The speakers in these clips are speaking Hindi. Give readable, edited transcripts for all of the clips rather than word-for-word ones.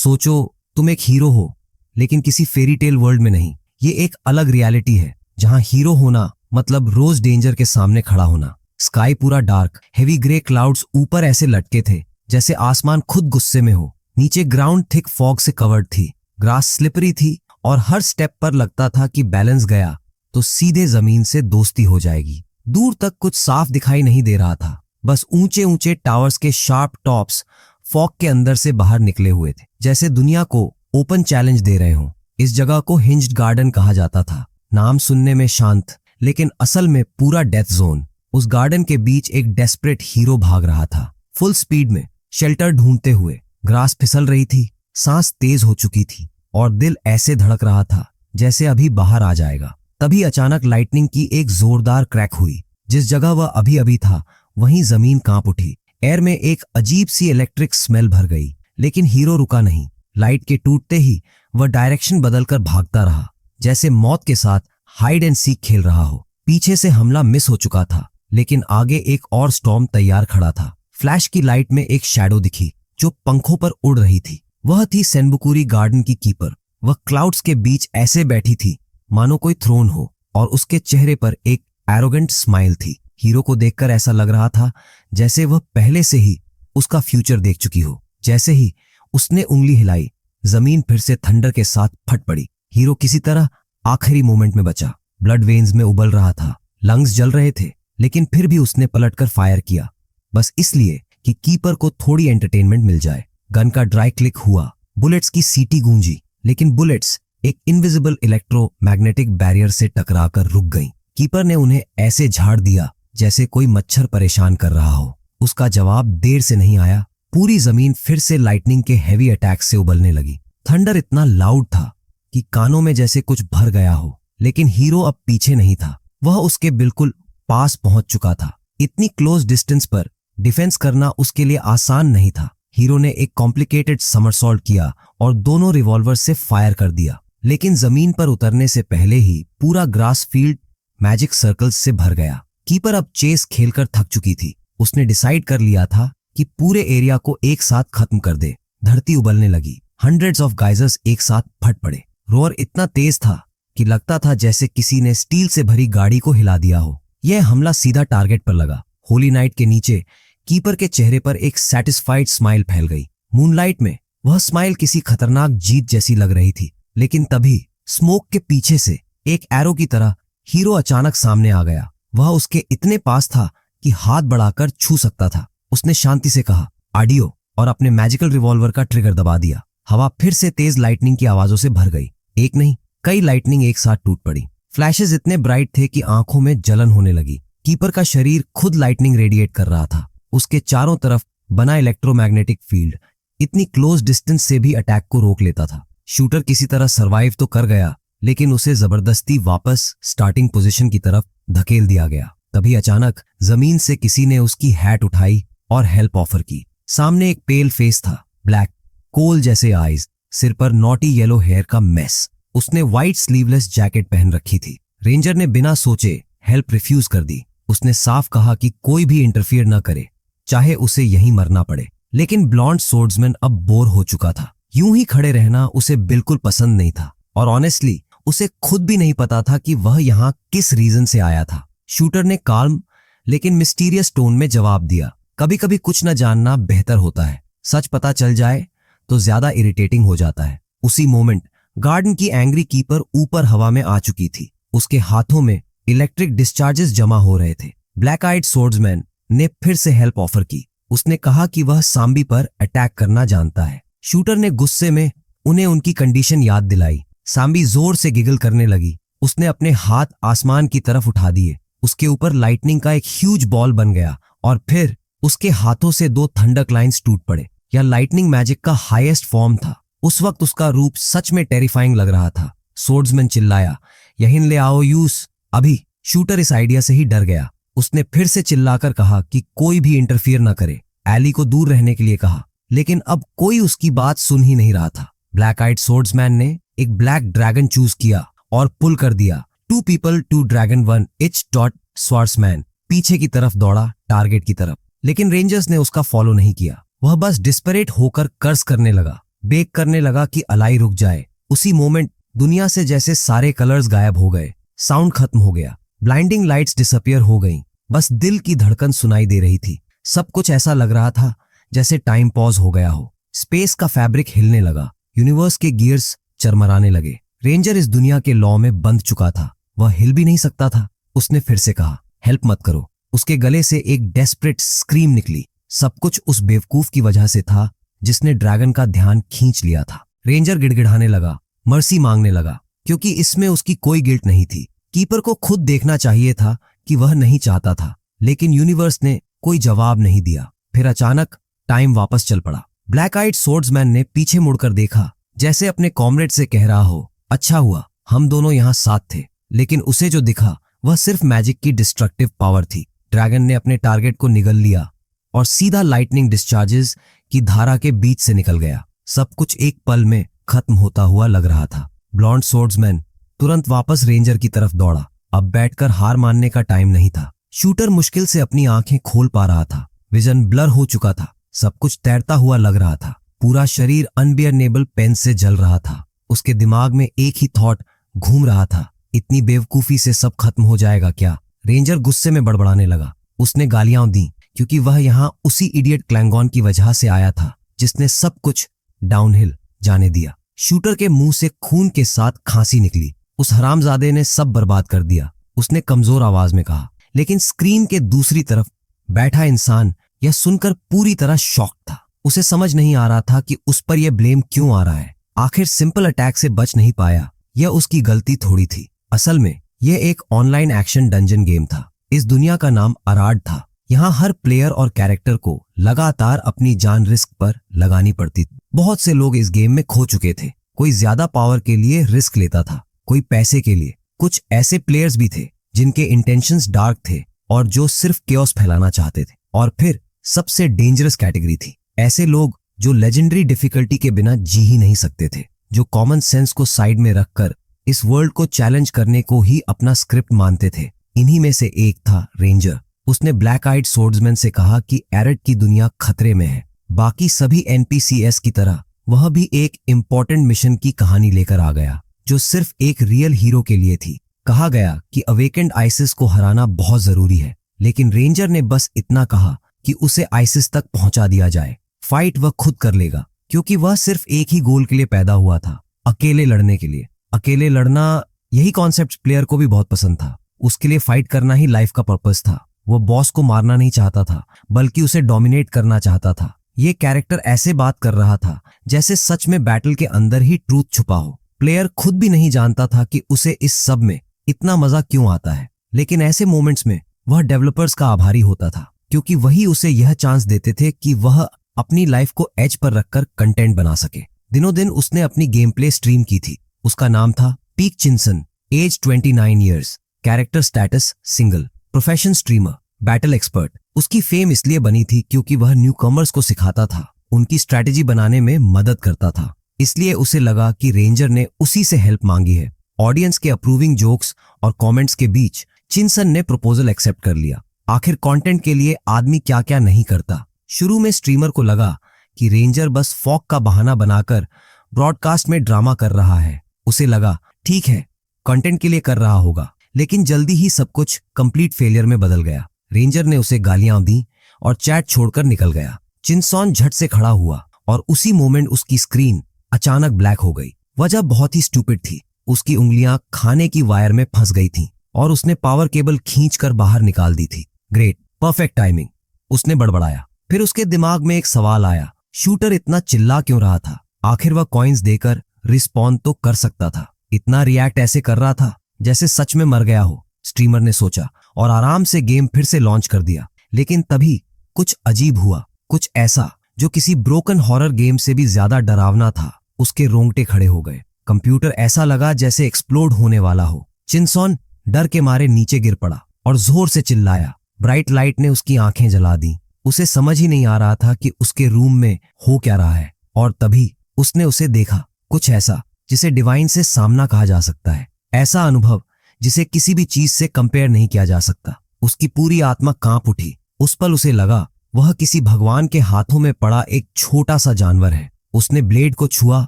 सोचो तुम एक हीरो हो, लेकिन किसी फेरी टेल वर्ल्ड में नहीं। ये एक अलग रियलिटी है जहां हीरो होना मतलब रोज डेंजर के सामने खड़ा होना। स्काई पूरा डार्क, हेवी ग्रे क्लाउड्स ऊपर ऐसे लटके थे जैसे आसमान खुद गुस्से में हो। नीचे ग्राउंड थिक फॉग से कवर्ड थी, ग्रास स्लिपरी थी और हर स्टेप पर लगता था कि बैलेंस गया तो सीधे जमीन से दोस्ती हो जाएगी। दूर तक कुछ साफ दिखाई नहीं दे रहा था, बस ऊंचे ऊंचे टावर्स के शार्प टॉप्स फॉग के अंदर से बाहर निकले हुए थे, जैसे दुनिया को ओपन चैलेंज दे रहे हों। इस जगह को हिंज्ड गार्डन कहा जाता था। नाम सुनने में शांत, लेकिन असल में पूरा डेथ जोन। उस गार्डन के बीच एक डेस्परेट हीरो भाग रहा था, फुल स्पीड में, शेल्टर ढूंढते हुए। ग्रास फिसल रही थी, सांस तेज हो चुकी थी और दिल ऐसे धड़क रहा था जैसे अभी बाहर आ जाएगा। तभी अचानक लाइटनिंग की एक जोरदार क्रैक हुई। जिस जगह वह अभी अभी था वहीं जमीन कांप उठी। एयर में एक अजीब सी इलेक्ट्रिक स्मेल भर गई, लेकिन हीरो रुका नहीं। लाइट के टूटते ही वह डायरेक्शन बदलकर भागता रहा, जैसे मौत के साथ हाइड एंड सीक खेल रहा हो। पीछे से हमला मिस हो चुका था, लेकिन आगे एक और स्टॉर्म तैयार खड़ा था। फ्लैश की लाइट में एक शैडो दिखी जो पंखों पर उड़ रही थी। वह थी सेनबुकुरी गार्डन की कीपर। वह क्लाउड्स के बीच ऐसे बैठी थी मानो कोई थ्रोन हो, और उसके चेहरे पर एक एरोगेंट स्माइल थी। हीरो को देखकर ऐसा लग रहा था जैसे वह पहले से ही उसका फ्यूचर देख चुकी हो। जैसे ही उसने उंगली हिलाई, जमीन फिर से थंडर के साथ फट पड़ी। हीरो किसी तरह आखिरी मोमेंट में बचा। ब्लड वेन्स में उबल रहा था, लंग्स जल रहे थे, लेकिन फिर भी उसने पलटकर फायर किया, बस इसलिए कि कीपर को थोड़ी एंटरटेनमेंट मिल जाए। गन का ड्राई क्लिक हुआ, बुलेट्स की सीटी गूंजी, लेकिन बुलेट्स एक इनविजिबल इलेक्ट्रोमैग्नेटिक बैरियर से टकराकर रुक गईं। कीपर ने उन्हें ऐसे झाड़ दिया जैसे कोई मच्छर परेशान कर रहा हो। उसका जवाब देर से नहीं आया। पूरी जमीन फिर से लाइटनिंग के हेवी अटैक से उबलने लगी। थंडर इतना लाउड था कि कानों में जैसे कुछ भर गया हो, लेकिन हीरो अब पीछे नहीं था। वह उसके बिल्कुल पास पहुंच चुका था। इतनी क्लोज डिस्टेंस पर डिफेंस करना उसके लिए आसान नहीं था। हीरो ने एक कॉम्प्लिकेटेड समरसॉल्ट किया और दोनों रिवॉल्वर से फायर कर दिया, लेकिन जमीन पर उतरने से पहले ही पूरा ग्रास फील्ड मैजिक सर्कल्स से भर गया। कीपर अब चेस खेलकर थक चुकी थी। उसने डिसाइड कर लिया था कि पूरे एरिया को एक साथ खत्म कर दे। धरती उबलने लगी। हंड्रेड्स ऑफ गाइजर्स एक साथ फट पड़े। रोअर इतना तेज था कि लगता था जैसे किसी ने स्टील से भरी गाड़ी को हिला दिया हो। यह हमला सीधा टारगेट पर लगा। होली नाइट के नीचे कीपर के चेहरे पर एक सैटिस्फाइड स्माइल फैल गई। मूनलाइट में वह स्माइल किसी खतरनाक जीत जैसी लग रही थी, लेकिन तभी स्मोक के पीछे से एक एरो की तरह हीरो अचानक सामने आ गया। वह उसके इतने पास था कि हाथ बढ़ाकर छू सकता था। उसने शांति से कहा आडियो, और अपने मैजिकल रिवॉल्वर का ट्रिगर दबा दिया। हवा फिर से तेज लाइटनिंग की आवाजों से भर गई। एक नहीं, कई लाइटनिंग एक साथ टूट पड़ी। फ्लैशेस इतने ब्राइट थे कि आंखों में जलन होने लगी। कीपर का शरीर खुद लाइटनिंग रेडिएट कर रहा था। उसके चारों तरफ बना इलेक्ट्रोमैग्नेटिक फील्ड इतनी क्लोज डिस्टेंस से भी अटैक को रोक लेता था। शूटर किसी तरह सरवाइव तो कर गया, लेकिन उसे जबरदस्ती वापस स्टार्टिंग पोजीशन की तरफ धकेल दिया गया। तभी अचानक जमीन से किसी ने उसकी हैट उठाई और हेल्प ऑफर की। सामने एक पेल फेस था, ब्लैक कोल जैसे आईज, सिर पर नॉटी येलो हेयर का मेस। उसने व्हाइट स्लीवलेस जैकेट पहन रखी थी। रेंजर ने बिना सोचे हेल्प रिफ्यूज कर दी। उसने साफ कहा कि कोई भी इंटरफियर न करे, चाहे उसे यहीं मरना पड़े। लेकिन ब्लॉन्ड सोर्ड्समैन अब बोर हो चुका था। यूं ही खड़े रहना उसे बिल्कुल पसंद नहीं था, और ऑनेस्टली उसे खुद भी नहीं पता था कि वह यहाँ किस रीजन से आया था। शूटर ने काल्म लेकिन मिस्टीरियस टोन में जवाब दिया, कभी कभी कुछ न जानना बेहतर होता है। सच पता चल जाए तो ज्यादा इरिटेटिंग हो जाता है। उसी मोमेंट गार्डन की एंग्री कीपर ऊपर हवा में आ चुकी थी। उसके हाथों में इलेक्ट्रिक डिस्चार्जेस जमा हो रहे थे। ब्लैक आइड सोर्ड्समैन ने फिर से हेल्प ऑफर की। उसने कहा कि वह सांबी पर अटैक करना जानता है। शूटर ने गुस्से में उन्हें उनकी कंडीशन याद दिलाई। सांबी जोर से गिगल करने लगी। उसने अपने हाथ आसमान की तरफ उठा दिए। उसके ऊपर लाइटनिंग का एक ह्यूज बॉल बन गया, और फिर उसके हाथों से 2 थंडर लाइन्स टूट पड़े। यह लाइटनिंग मैजिक का हाईएस्ट फॉर्म था। उस वक्त उसका रूप सच में टेरिफाइंग लग रहा था। सोर्ड्समैन चिल्लाया, यहीं ले आओ यूस अभी। शूटर इस आइडिया से ही डर गया। उसने फिर से चिल्लाकर कहा कि कोई भी इंटरफियर न करे। एली को दूर रहने के लिए कहा, लेकिन अब कोई उसकी बात सुन ही नहीं रहा था। ब्लैक आइड सोर्ड्समैन ने एक ब्लैक ड्रैगन चूज किया और पुल कर दिया। 2 people 2 ड्रैगन 1 इच डॉट स्वार्ड्समैन पीछे की तरफ दौड़ा, टारगेट की तरफ, लेकिन रेंजर्स ने उसका फॉलो नहीं किया। वह बस डिस्परेट होकर कर्स करने लगा। बेक करने लगा कि अलाई रुक जाए। उसी मोमेंट दुनिया से जैसे सारे कलर्स गायब हो गए, साउंड खत्म हो गया, ब्लाइंडिंग लाइट्स डिसअपियर हो गईं, बस दिल की धड़कन सुनाई दे रही थी। सब कुछ ऐसा लग रहा था जैसे टाइम पॉज हो गया हो। स्पेस का फैब्रिक हिलने लगा, यूनिवर्स के गियर्स चरमराने लगे। रेंजर इस दुनिया के लॉ में बंध चुका था, वह हिल भी नहीं सकता था। उसने फिर से कहा, हेल्प मत करो। उसके गले से एक डेस्परेट स्क्रीम निकली। सब कुछ उस बेवकूफ की वजह से था जिसने ड्रैगन का ध्यान खींच लिया था। रेंजर गिड़गिड़ाने लगा, मर्सी मांगने लगा, क्योंकि इसमें उसकी कोई गिल्ट नहीं थी। कीपर को खुद देखना चाहिए था कि वह नहीं चाहता था, लेकिन यूनिवर्स ने कोई जवाब नहीं दिया। फिर अचानक टाइम वापस चल पड़ा। ब्लैक आइड सोर्ड्समैन ने पीछे मुड़कर देखा, जैसे अपने कॉमरेड से कह रहा हो, अच्छा हुआ हम दोनों यहाँ साथ थे। लेकिन उसे जो दिखा वह सिर्फ मैजिक की डिस्ट्रक्टिव पावर थी। ड्रैगन ने अपने टारगेट को निगल लिया और सीधा लाइटनिंग डिस्चार्जेस की धारा के बीच से निकल गया। सब कुछ एक पल में खत्म होता हुआ लग रहा था। ब्लॉन्ड सोर्ड्समैन तुरंत वापस रेंजर की तरफ दौड़ा। अब बैठकर हार मानने का टाइम नहीं था। शूटर मुश्किल से अपनी आंखें खोल पा रहा था, विजन ब्लर हो चुका था, सब कुछ तैरता हुआ लग रहा था। पूरा शरीर अनबियरेबल पेन से जल रहा था। उसके दिमाग में एक ही थॉट घूम रहा था, इतनी बेवकूफी से सब खत्म हो जाएगा क्या? रेंजर गुस्से में बड़बड़ाने लगा। उसने गालियां दी क्योंकि वह यहां उसी इडियट क्लैंगॉन की वजह से आया था जिसने सब कुछ डाउनहिल जाने दिया। शूटर के मुंह से खून के साथ खांसी निकली। उस हरामजादे ने सब बर्बाद कर दिया, उसने कमजोर आवाज में कहा। लेकिन स्क्रीन के दूसरी तरफ बैठा इंसान यह सुनकर पूरी तरह शॉक था। उसे समझ नहीं आ रहा था कि उस पर यह ब्लेम क्यों आ रहा है। आखिर सिंपल अटैक से बच नहीं पाया, यह उसकी गलती थोड़ी थी। असल में यह एक ऑनलाइन एक्शन डंजन गेम था। इस दुनिया का नाम अराड था। यहाँ हर प्लेयर और कैरेक्टर को लगातार अपनी जान रिस्क पर लगानी पड़ती थी। बहुत से लोग इस गेम में खो चुके थे। कोई ज्यादा पावर के लिए रिस्क लेता था, कोई पैसे के लिए। कुछ ऐसे प्लेयर्स भी थे जिनके इंटेंशंस डार्क थे और जो सिर्फ केओस फैलाना चाहते थे। और फिर सबसे डेंजरस कैटेगरी थी ऐसे लोग जो लेजेंडरी डिफिकल्टी के बिना जी ही नहीं सकते थे, जो कॉमन सेंस को साइड में रखकर इस वर्ल्ड को चैलेंज करने को ही अपना स्क्रिप्ट मानते थे। इन्हीं में से एक था रेंजर। उसने ब्लैक आइड सोर्ड्समैन से कहा कि एरड की दुनिया खतरे में है। बाकी सभी एनपीसीएस की तरह वह भी एक इम्पोर्टेंट मिशन की कहानी लेकर आ गया जो सिर्फ एक रियल हीरो के लिए थी। कहा गया कि अवेकेंड आइसिस को हराना बहुत जरूरी है, लेकिन रेंजर ने बस इतना कहा कि उसे आइसिस तक पहुंचा दिया जाए। फाइट वह खुद कर लेगा, क्योंकि वह सिर्फ एक ही गोल के लिए पैदा हुआ था, अकेले लड़ने के लिए। अकेले लड़ना, यही कॉन्सेप्ट प्लेयर को भी बहुत पसंद था। उसके लिए फाइट करना ही लाइफ का पर्पस था। वो बॉस को मारना नहीं चाहता था, बल्कि उसे डोमिनेट करना चाहता था। ये कैरेक्टर ऐसे बात कर रहा था जैसे सच में बैटल के अंदर ही ट्रूथ छुपा हो। प्लेयर खुद भी नहीं जानता था कि उसे इस सब में इतना मजा क्यों आता है, लेकिन ऐसे मोमेंट्स में वह डेवलपर्स का आभारी होता था, क्योंकि वही उसे यह चांस देते थे कि वह अपनी लाइफ को एज पर रखकर कंटेंट बना सके। दिनों दिन उसने अपनी गेम प्ले स्ट्रीम की थी। उसका नाम था Peak Chinson, age 29 years, character status single, profession streamer, battle expert. उसकी फेम इसलिए बनी थी क्योंकि वह न्यू कमर्स को सिखाता था, उनकी स्ट्रैटेजी बनाने में मदद करता था। इसलिए उसे लगा कि रेंजर ने उसी से हेल्प मांगी है। ऑडियंस के अप्रूविंग जोक्स और कमेंट्स के बीच चिनसन ने प्रपोजल एक्सेप्ट कर लिया। आखिर कंटेंट के लिए आदमी क्या क्या नहीं करता। शुरू में स्ट्रीमर को लगा कि रेंजर बस फॉक का बहाना बनाकर ब्रॉडकास्ट में ड्रामा कर रहा है। उसे लगा ठीक है, कंटेंट के लिए कर रहा होगा, लेकिन जल्दी ही सब कुछ कंप्लीट फेलियर में बदल गया। रेंजर ने उसे गालियां दी और चैट छोड़कर निकल गया। चिनसॉन झट से खड़ा हुआ और उसी मोमेंट उसकी स्क्रीन अचानक ब्लैक हो गई। वजह बहुत ही स्टूपिड थी। उसकी उंगलियां खाने की वायर में फंस गई थीं और उसने पावर केबल खींचकर बाहर निकाल दी थी। ग्रेट, परफेक्ट टाइमिंग, उसने बड़बड़ाया। फिर उसके दिमाग में एक सवाल आया, शूटर इतना चिल्ला क्यों रहा था? आखिर वह कॉइन्स देकर रिस्पॉन्ड तो कर सकता था। इतना रिएक्ट ऐसे कर रहा था जैसे सच में मर गया हो, स्ट्रीमर ने सोचा और आराम से गेम फिर से लॉन्च कर दिया। लेकिन तभी कुछ अजीब हुआ, कुछ ऐसा जो किसी ब्रोकन हॉरर गेम से भी ज्यादा डरावना था। उसके रोंगटे खड़े हो गए। कंप्यूटर ऐसा लगा जैसे एक्सप्लोड होने वाला हो। चिनसॉन डर के मारे नीचे गिर पड़ा और जोर से चिल्लाया। ब्राइट लाइट ने उसकी आंखें जला दी। उसे समझ ही नहीं आ रहा था कि उसके रूम में हो क्या रहा है। और तभी उसने उसे देखा, कुछ ऐसा जिसे डिवाइन से सामना कहा जा सकता है। ऐसा अनुभव जिसे किसी भी चीज से कंपेयर नहीं किया जा सकता। उसकी पूरी आत्मा कांप उठी। उस पल उसे लगा वह किसी भगवान के हाथों में पड़ा एक छोटा सा जानवर है। उसने ब्लेड को छुआ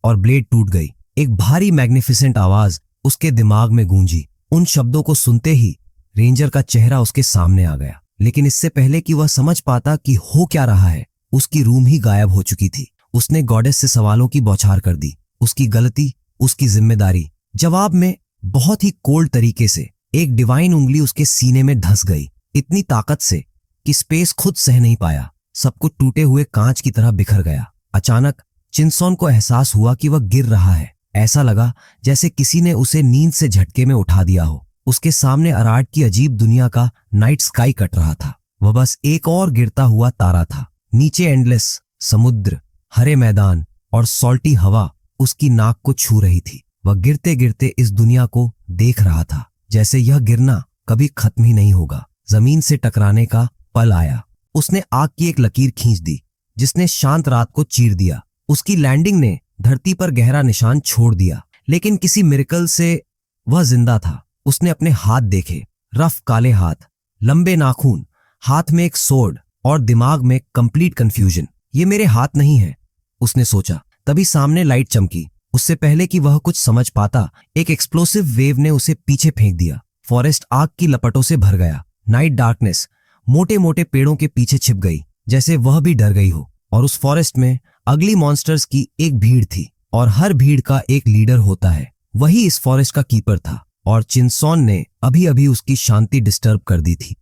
और ब्लेड टूट गई। एक भारी मैग्निफिसेंट आवाज उसके दिमाग में गूंजी। उन शब्दों को सुनते ही रेंजर का चेहरा उसके सामने आ गया, लेकिन इससे पहले कि वह समझ पाता कि हो क्या रहा है, उसकी रूम ही गायब हो चुकी थी। उसने गॉडेस से सवालों की बौछार कर दी। उसकी गलती, उसकी जिम्मेदारी। जवाब में बहुत ही कोल्ड तरीके से एक डिवाइन उंगली उसके सीने में धंस गई, इतनी ताकत से कि स्पेस खुद सह नहीं पाया। सब कुछ टूटे हुए कांच की तरह बिखर गया। अचानक चिनसॉन को एहसास हुआ कि वह गिर रहा है। ऐसा लगा जैसे किसी ने उसे नींद से झटके में उठा दिया हो। उसके सामने अराड की अजीब दुनिया का नाइट स्काई कट रहा था। वह बस एक और गिरता हुआ तारा था। नीचे एंडलेस समुद्र, हरे मैदान और सॉल्टी हवा उसकी नाक को छू रही थी। वह गिरते गिरते इस दुनिया को देख रहा था, जैसे यह गिरना कभी खत्म ही नहीं होगा। जमीन से टकराने का पल आया। उसने आग की एक लकीर खींच दी, जिसने शांत रात को चीर दिया। उसकी लैंडिंग ने धरती पर गहरा निशान छोड़ दिया, लेकिन किसी मिरेकल से वह जिंदा था। उसने अपने हाथ देखे, रफ काले हाथ, लंबे नाखून, हाथ में एक सोर्ड और दिमाग में कंप्लीट कंफ्यूजन। ये मेरे हाथ नहीं है, उसने सोचा। तभी सामने लाइट चमकी। उससे पहले कि वह कुछ समझ पाता, एक एक्सप्लोसिव वेव ने उसे पीछे फेंक दिया। फॉरेस्ट आग की लपटों से भर गया। नाइट डार्कनेस मोटे मोटे पेड़ों के पीछे छिप गई, जैसे वह भी डर गई हो। और उस फॉरेस्ट में अगली मॉन्स्टर्स की एक भीड़ थी, और हर भीड़ का एक लीडर होता है। वही इस फॉरेस्ट का कीपर था, और चिनसॉन ने अभी अभी उसकी शांति डिस्टर्ब कर दी थी।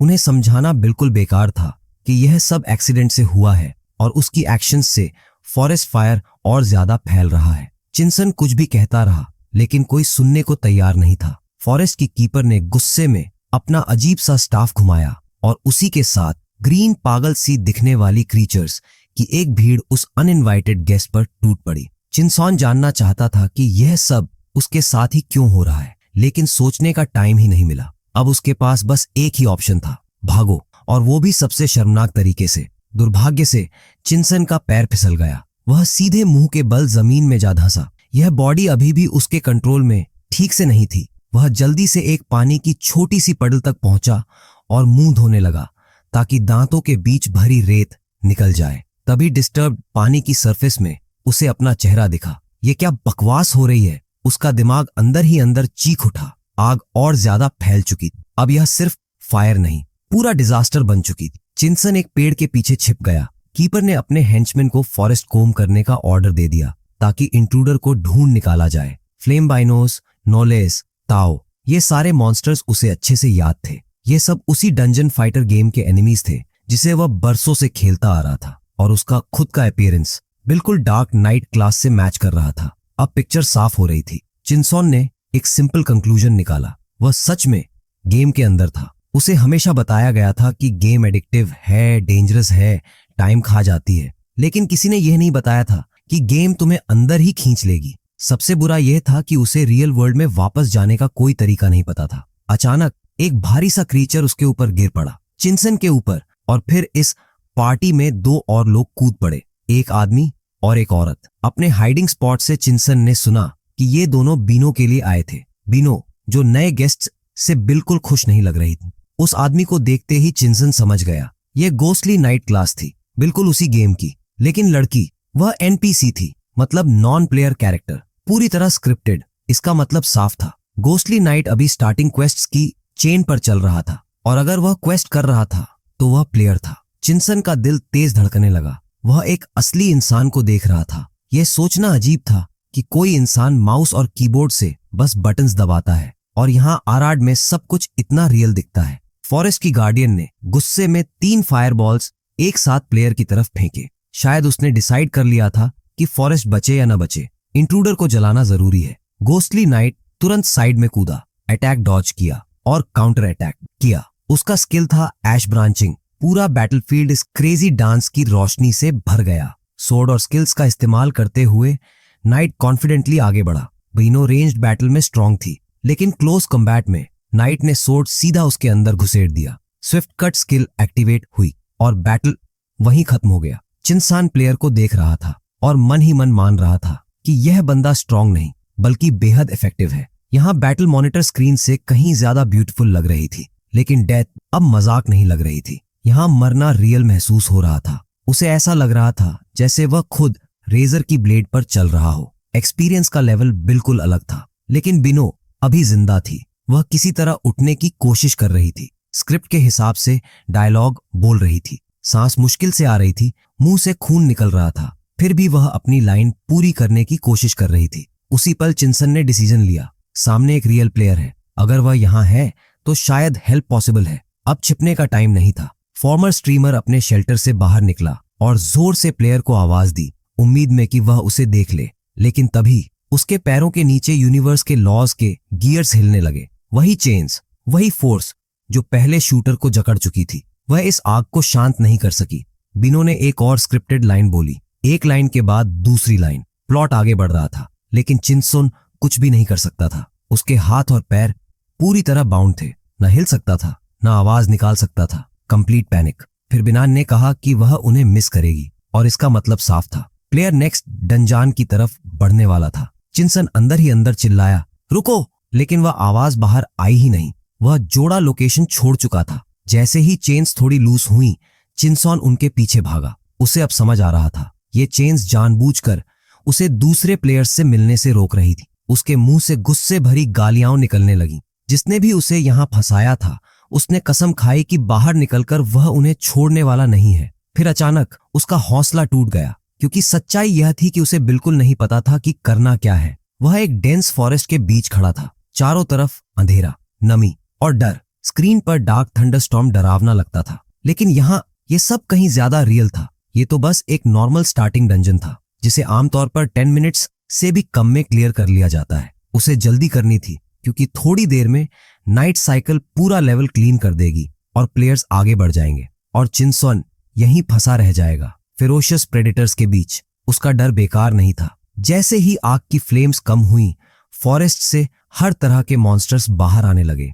उन्हें समझाना बिल्कुल बेकार था कि यह सब एक्सीडेंट से हुआ है, और उसकी एक्शंस से फॉरेस्ट फायर और ज्यादा फैल रहा है। चिनसन कुछ भी कहता रहा, लेकिन कोई सुनने को तैयार नहीं था। फॉरेस्ट की कीपर ने गुस्से में अपना अजीब सा स्टाफ घुमाया, और उसी के साथ ग्रीन पागल सी दिखने वाली क्रीचर्स की एक भीड़ उस अनइनवाइटेड गेस्ट पर टूट पड़ी। चिनसॉन जानना चाहता था कि यह सब उसके साथ ही क्यों हो रहा है, लेकिन सोचने का टाइम ही नहीं मिला। अब उसके पास बस एक ही ऑप्शन था, भागो, और वो भी सबसे शर्मनाक तरीके से। दुर्भाग्य से चिनसन का पैर फिसल गया। वह सीधे मुंह के बल जमीन में जा धंसा। यह बॉडी अभी भी उसके कंट्रोल में ठीक से नहीं थी। वह जल्दी से एक पानी की छोटी सी पडल तक पहुंचा और मुंह धोने लगा, ताकि दांतों के बीच भरी रेत निकल जाए। तभी डिस्टर्ब पानी की सरफेस में उसे अपना चेहरा दिखा। ये क्या बकवास हो रही है? उसका दिमाग अंदर ही अंदर चीख उठा। आग और ज्यादा फैल चुकी थी। अब यह सिर्फ फायर नहीं, पूरा डिजास्टर बन चुकी थी। चिनसन एक पेड़ के पीछे छिप गया। कीपर ने अपने हेंचमैन को फॉरेस्ट कोम करने का ऑर्डर दे दिया, ताकि इंट्रूडर को ढूंढ निकाला जाए। फ्लेम बाइनोस, नोलेस, ताओ, ये सारे मॉन्स्टर्स उसे अच्छे से याद थे। ये सब उसी डंजन फाइटर गेम के एनिमीज थे, जिसे वह बरसों से खेलता आ रहा था, और उसका खुद का अपीयरेंस बिल्कुल डार्क नाइट क्लास से मैच कर रहा था। अब पिक्चर साफ हो रही थी। चिनसॉन ने एक सिंपल कंक्लूजन निकाला। वह सच में गेम के अंदर था। उसे हमेशा बताया गया था कि गेम एडिक्टिव है, डेंजरस है, टाइम खा जाती है, लेकिन किसी ने यह नहीं बताया था कि गेम तुम्हें अंदर ही खींच लेगी। सबसे बुरा यह था कि उसे रियल वर्ल्ड में वापस जाने का कोई तरीका नहीं पता था। अचानक एक भारी सा क्रीचर उसके ऊपर गिर पड़ा, चिनसन के ऊपर, और फिर इस पार्टी में दो और लोग कूद पड़े, एक आदमी और एक औरत। अपने हाइडिंग स्पॉट से चिनसन ने सुना कि ये दोनों बीनो के लिए आए थे। बीनो, जो नए गेस्ट से बिल्कुल खुश नहीं लग रही थी। उस आदमी को देखते ही चिनसन समझ गया, यह गोस्टली नाइट क्लास थी, बिल्कुल उसी गेम की। लेकिन लड़की, वह एनपीसी थी, मतलब नॉन प्लेयर कैरेक्टर, पूरी तरह स्क्रिप्टेड। इसका मतलब साफ था, गोस्टली नाइट अभी स्टार्टिंग क्वेस्ट्स की चेन पर चल रहा था, और अगर वह क्वेस्ट कर रहा था तो वह प्लेयर था। चिनसन का दिल तेज धड़कने लगा। वह एक असली इंसान को देख रहा था। यह सोचना अजीब था कि कोई इंसान माउस और कीबोर्ड से बस बटन्स दबाता है, और यहाँ आराड में सब कुछ इतना रियल दिखता है। फॉरेस्ट की गार्डियन ने गुस्से में 3 फायरबॉल्स एक साथ प्लेयर की तरफ फेंके। शायद उसने डिसाइड कर लिया था कि फॉरेस्ट बचे या न बचे, इंट्रूडर को जलाना जरूरी है। गोस्टली नाइट तुरंत साइड में कूदा, अटैक डॉज किया और काउंटर अटैक किया। उसका स्किल था ऐश ब्रांचिंग। पूरा बैटलफील्ड इस क्रेजी डांस की रोशनी से भर गया। सोर्ड और स्किल्स का इस्तेमाल करते हुए नाइट कॉन्फिडेंटली आगे बढ़ा। बीनो रेंज्ड बैटल में स्ट्रांग थी, लेकिन क्लोज कॉम्बैट में नाइट ने सोर्ड सीधा उसके अंदर घुसेड़ दिया। स्विफ्ट कट स्किल एक्टिवेट हुई और बैटल वहीं खत्म हो गया। चिनसान प्लेयर को देख रहा था और मन ही मन मान रहा था कि यह बंदा स्ट्रांग नहीं बल्कि बेहद इफेक्टिव है। यहाँ बैटल मॉनिटर स्क्रीन से कहीं ज्यादा ब्यूटीफुल लग रही थी, लेकिन डेथ अब मजाक नहीं लग रही थी। यहाँ मरना रियल महसूस हो रहा था। उसे ऐसा लग रहा था जैसे वह खुद रेजर की ब्लेड पर चल रहा हो। एक्सपीरियंस का लेवल बिल्कुल अलग था। लेकिन बिनो अभी जिंदा थी। वह किसी तरह उठने की कोशिश कर रही थी। स्क्रिप्ट के हिसाब से डायलॉग बोल रही थी। सांस मुश्किल से आ रही थी, मुंह से खून निकल रहा था। फिर भी वह अपनी लाइन पूरी करने की कोशिश कर रही थी। उसी पल चिंसन ने डिसीजन लिया, सामने एक रियल प्लेयर है। अगर वह यहाँ है तो शायद हेल्प पॉसिबल है। अब छिपने का टाइम नहीं था। फॉर्मर स्ट्रीमर अपने शेल्टर से बाहर निकला और जोर से प्लेयर को आवाज दी, उम्मीद में कि वह उसे देख ले। लेकिन तभी उसके पैरों के नीचे यूनिवर्स के लॉज के गियर्स हिलने लगे। वही चेन्स, वही फोर्स जो पहले शूटर को जकड़ चुकी थी। वह इस आग को शांत नहीं कर सकी। बिनो ने एक और स्क्रिप्टेड लाइन बोली, एक लाइन के बाद दूसरी लाइन। प्लॉट आगे बढ़ रहा था, लेकिन चिंसोन कुछ भी नहीं कर सकता था। उसके हाथ और पैर पूरी तरह बाउंड थे। न हिल सकता था, न आवाज निकाल सकता था। Complete panic. फिर बिनान ने कहा कि वह उन्हें मिस करेगी, और इसका मतलब साफ था। प्लेयर नेक्स्ट डंजान की तरफ बढ़ने वाला था। चिंसन अंदर ही अंदर चिल्लाया, रुको! लेकिन वह आवाज बाहर आई ही नहीं। वह जोड़ा लोकेशन छोड़ चुका था। जैसे ही चेन्स थोड़ी लूज हुई, चिंसॉन उनके पीछे भागा। उसे अब समझ आ रहा था, ये चेन्स जानबूझकर उसे दूसरे प्लेयर्स से मिलने से रोक रही थी। उसके मुंह से गुस्से भरी गालियां निकलने लगी। जिसने भी उसे यहां फंसाया था, उसने कसम खाई कि बाहर निकलकर वह उन्हें छोड़ने वाला नहीं है। फिर अचानक उसका हौसला टूट गया, क्योंकि सच्चाई यह थी कि उसे बिल्कुल नहीं पता था कि करना क्या है। वह एक डेंस फॉरेस्ट के बीच खड़ा था। चारों तरफ अंधेरा, नमी और डर। स्क्रीन पर डार्क थंडरस्टॉर्म डरावना लगता था, लेकिन यहाँ ये सब कहीं ज्यादा रियल था। ये तो बस एक नॉर्मल स्टार्टिंग डंजन था, जिसे आमतौर पर 10 मिनट्स से भी कम में क्लियर कर लिया जाता है। उसे जल्दी करनी थी, क्योंकि थोड़ी देर में नाइट साइकिल पूरा लेवल क्लीन कर देगी और प्लेयर्स आगे बढ़ जाएंगे, और चिंसॉन यहीं फंसा रह जाएगा फेरोशियस प्रेडेटर्स के बीच। उसका डर बेकार नहीं था। जैसे ही आग की फ्लेम्स कम हुई, फॉरेस्ट से हर तरह के मॉन्स्टर्स बाहर आने लगे।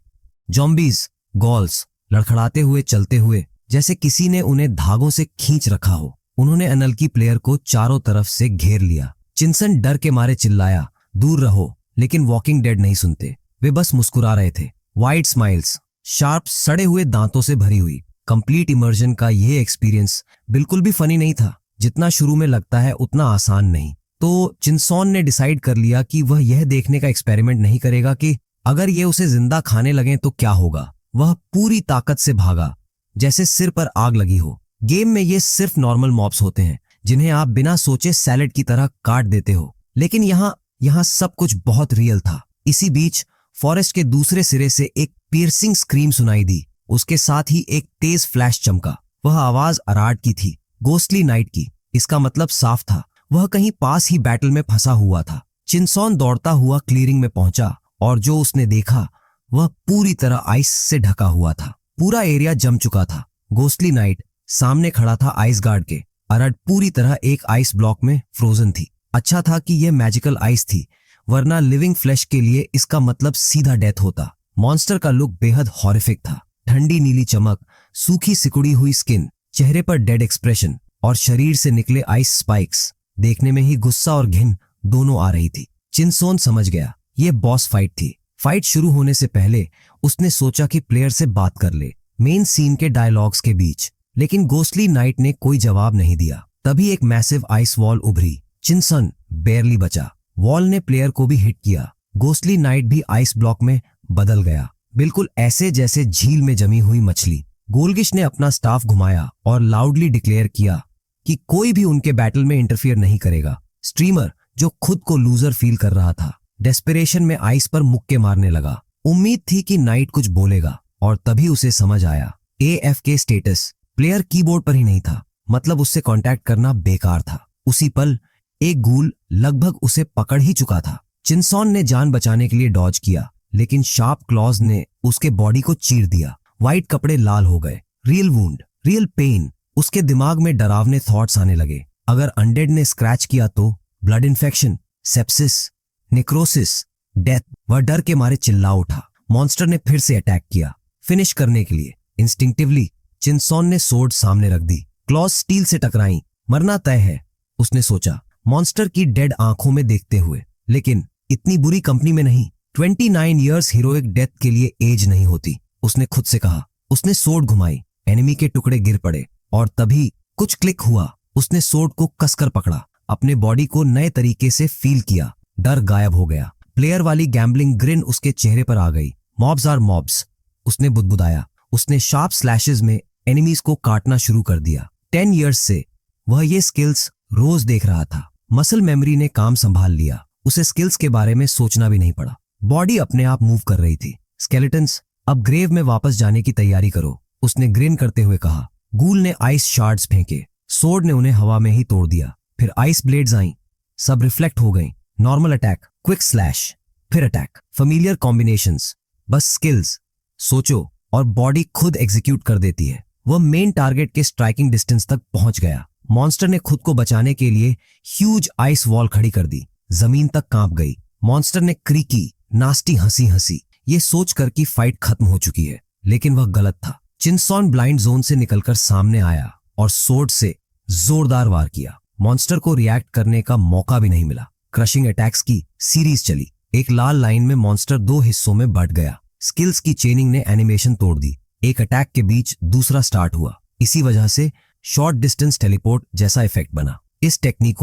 जॉम्बीज, गॉल्स, लड़खड़ाते हुए चलते हुए, जैसे किसी ने उन्हें धागों से खींच रखा हो। उन्होंने अनल्की प्लेयर को चारों तरफ से घेर लिया। चिंसन डर के मारे चिल्लाया, दूर रहो, लेकिन वॉकिंग डेड नहीं सुनते। वे बस मुस्कुरा रहे थे, वाइड स्माइल्स, शार्प सड़े हुए दांतों से भरी हुई। कंप्लीट इमर्जन का यह एक्सपीरियंस बिल्कुल भी फनी नहीं था। जितना शुरू में लगता है उतना आसान नहीं। तो चिंसॉन ने डिसाइड कर लिया कि वह यह देखने का एक्सपेरिमेंट नहीं करेगा कि अगर ये उसे जिंदा खाने लगें तो क्या होगा। वह पूरी ताकत से भागा, जैसे सिर पर आग लगी हो। गेम में ये सिर्फ नॉर्मल मॉब्स होते हैं, जिन्हें आप बिना सोचे सैलेड की तरह काट देते हो। लेकिन यहाँ सब कुछ बहुत रियल था। इसी बीच फॉरेस्ट के दूसरे सिरे से एक पियर्सिंग स्क्रीम सुनाई दी। उसके साथ ही एक तेज फ्लैश चमका। वह आवाज अराड की थी, गोस्टली नाइट की। इसका मतलब साफ था, वह कहीं पास ही बैटल में फंसा हुआ था। चिंसॉन दौड़ता हुआ क्लीयरिंग में पहुंचा, और जो उसने देखा वह पूरी तरह आइस से ढका हुआ था। पूरा एरिया जम चुका था। गोस्टली नाइट सामने खड़ा था आइस गार्ड के। अरड पूरी तरह एक आइस ब्लॉक में फ्रोजन थी। अच्छा था कि यह मैजिकल आइस थी, वरना लिविंग फ्लैश के लिए इसका मतलब सीधा डेथ होता। मॉन्स्टर का लुक बेहद हॉरिफिक था। ठंडी नीली चमक, सूखी सिकुड़ी हुई स्किन, चेहरे पर डेड एक्सप्रेशन और शरीर से निकले आइस स्पाइक्स। देखने में ही गुस्सा और घिन दोनों आ रही थी। चिंसोन समझ गया, ये बॉस फाइट थी। फाइट शुरू होने से पहले उसने सोचा कि प्लेयर से बात कर ले, मेन सीन के डायलॉग्स के बीच। लेकिन गोस्टली नाइट ने कोई जवाब नहीं दिया। तभी एक मैसिव आइस वॉल उभरी। चिंसन बेयरली बचा। वॉल ने प्लेयर को भी हिट किया। गोस्टली नाइट भी आइस ब्लॉक में बदल गया, बिल्कुल ऐसे जैसे झील में जमी हुई मछली। गोल्गिश ने अपना स्टाफ घुमाया और लाउडली डिक्लेयर किया कि कोई भी उनके बैटल में इंटरफियर नहीं करेगा। स्ट्रीमर, जो खुद को लूजर फील कर रहा था, डेस्परेशन में आइस पर मुक्के मारने लगा। उम्मीद थी कि नाइट कुछ बोलेगा, और तभी उसे समझ आया, AFK स्टेटस। प्लेयर कीबोर्ड पर ही नहीं था, मतलब उससे कांटेक्ट करना बेकार था। उसी पल एक गूल लगभग उसे पकड़ ही चुका था। चिंसॉन ने जान बचाने के लिए डॉज किया, लेकिन शार्प क्लॉज ने उसके बॉडी को चीर दिया। व्हाइट कपड़े लाल हो गए। Real wound, real pain. उसके दिमाग में डरावने थॉट्स आने लगे। अगर अनडेड ने स्क्रैच किया तो blood infection, sepsis, necrosis, death. वह डर के मारे चिल्ला उठा। मॉन्स्टर ने फिर से अटैक किया, फिनिश करने के लिए। इंस्टिंक्टिवली चिंसॉन ने सोर्ड सामने रख दी। क्लॉज स्टील से टकराई। मरना तय है, उसने सोचा, मॉन्स्टर की डेड आंखों में देखते हुए। लेकिन इतनी बुरी कंपनी में नहीं। 29 इयर्स हीरोइक डेथ के लिए एज नहीं होती, उसने खुद से कहा। उसने सोर्ड घुमाई। एनिमी के टुकड़े गिर पड़े, और तभी कुछ क्लिक हुआ। उसने सोर्ड को कसकर पकड़ा। अपने बॉडी को नए तरीके से फील किया। डर गायब हो गया। प्लेयर वाली गैम्बलिंग ग्रिन उसके चेहरे पर आ गई। मॉब्स आर मॉब्स, उसने बुदबुदाया। उसने शार्प स्लैशेस में एनिमीज को काटना शुरू कर दिया। 10 इयर्स से वह ये स्किल्स रोज देख रहा था। मसल मेमोरी ने काम संभाल लिया। उसे स्किल्स के बारे में सोचना भी नहीं पड़ा। बॉडी अपने आप मूव कर रही थी। स्केलेटन्स, अब ग्रेव में वापस जाने की तैयारी करो, उसने ग्रिन करते हुए कहा। गूल ने आइस शार्ड्स फेंके। सोर्ड ने उन्हें हवा में ही तोड़ दिया। फिर आइस ब्लेड्स आईं, सब रिफ्लेक्ट हो गईं। नॉर्मल अटैक, क्विक स्लैश, फिर अटैक, फेमिलियर कॉम्बिनेशंस। बस स्किल्स सोचो और बॉडी खुद एग्जीक्यूट कर देती है। वह मेन टारगेट के स्ट्राइकिंग डिस्टेंस तक पहुंच गया। मॉन्स्टर ने खुद को बचाने के लिए ह्यूज आइस वॉल खड़ी कर दी। जमीन तक कांप गई। मॉन्स्टर ने क्रीकी नास्टी हंसी हंसी, ये सोचकर कि फाइट खत्म हो चुकी है। लेकिन वह गलत था। चिनसॉन ब्लाइंड जोन से निकलकर सामने आया और सोर्ड से जोरदार वार किया। मॉन्स्टर को रिएक्ट करने का मौका भी नहीं मिला। क्रशिंग अटैक्स की सीरीज चली। एक लाल लाइन में मॉन्स्टर 2 हिस्सों में बंट गया। स्किल्स की चेनिंग ने एनिमेशन तोड़ दी। एक अटैक के बीच दूसरा स्टार्ट हुआ। इसी वजह से शॉर्ट डिस्टेंस टेलीपोर्ट जैसा इफेक्ट बना। इस टेक्निक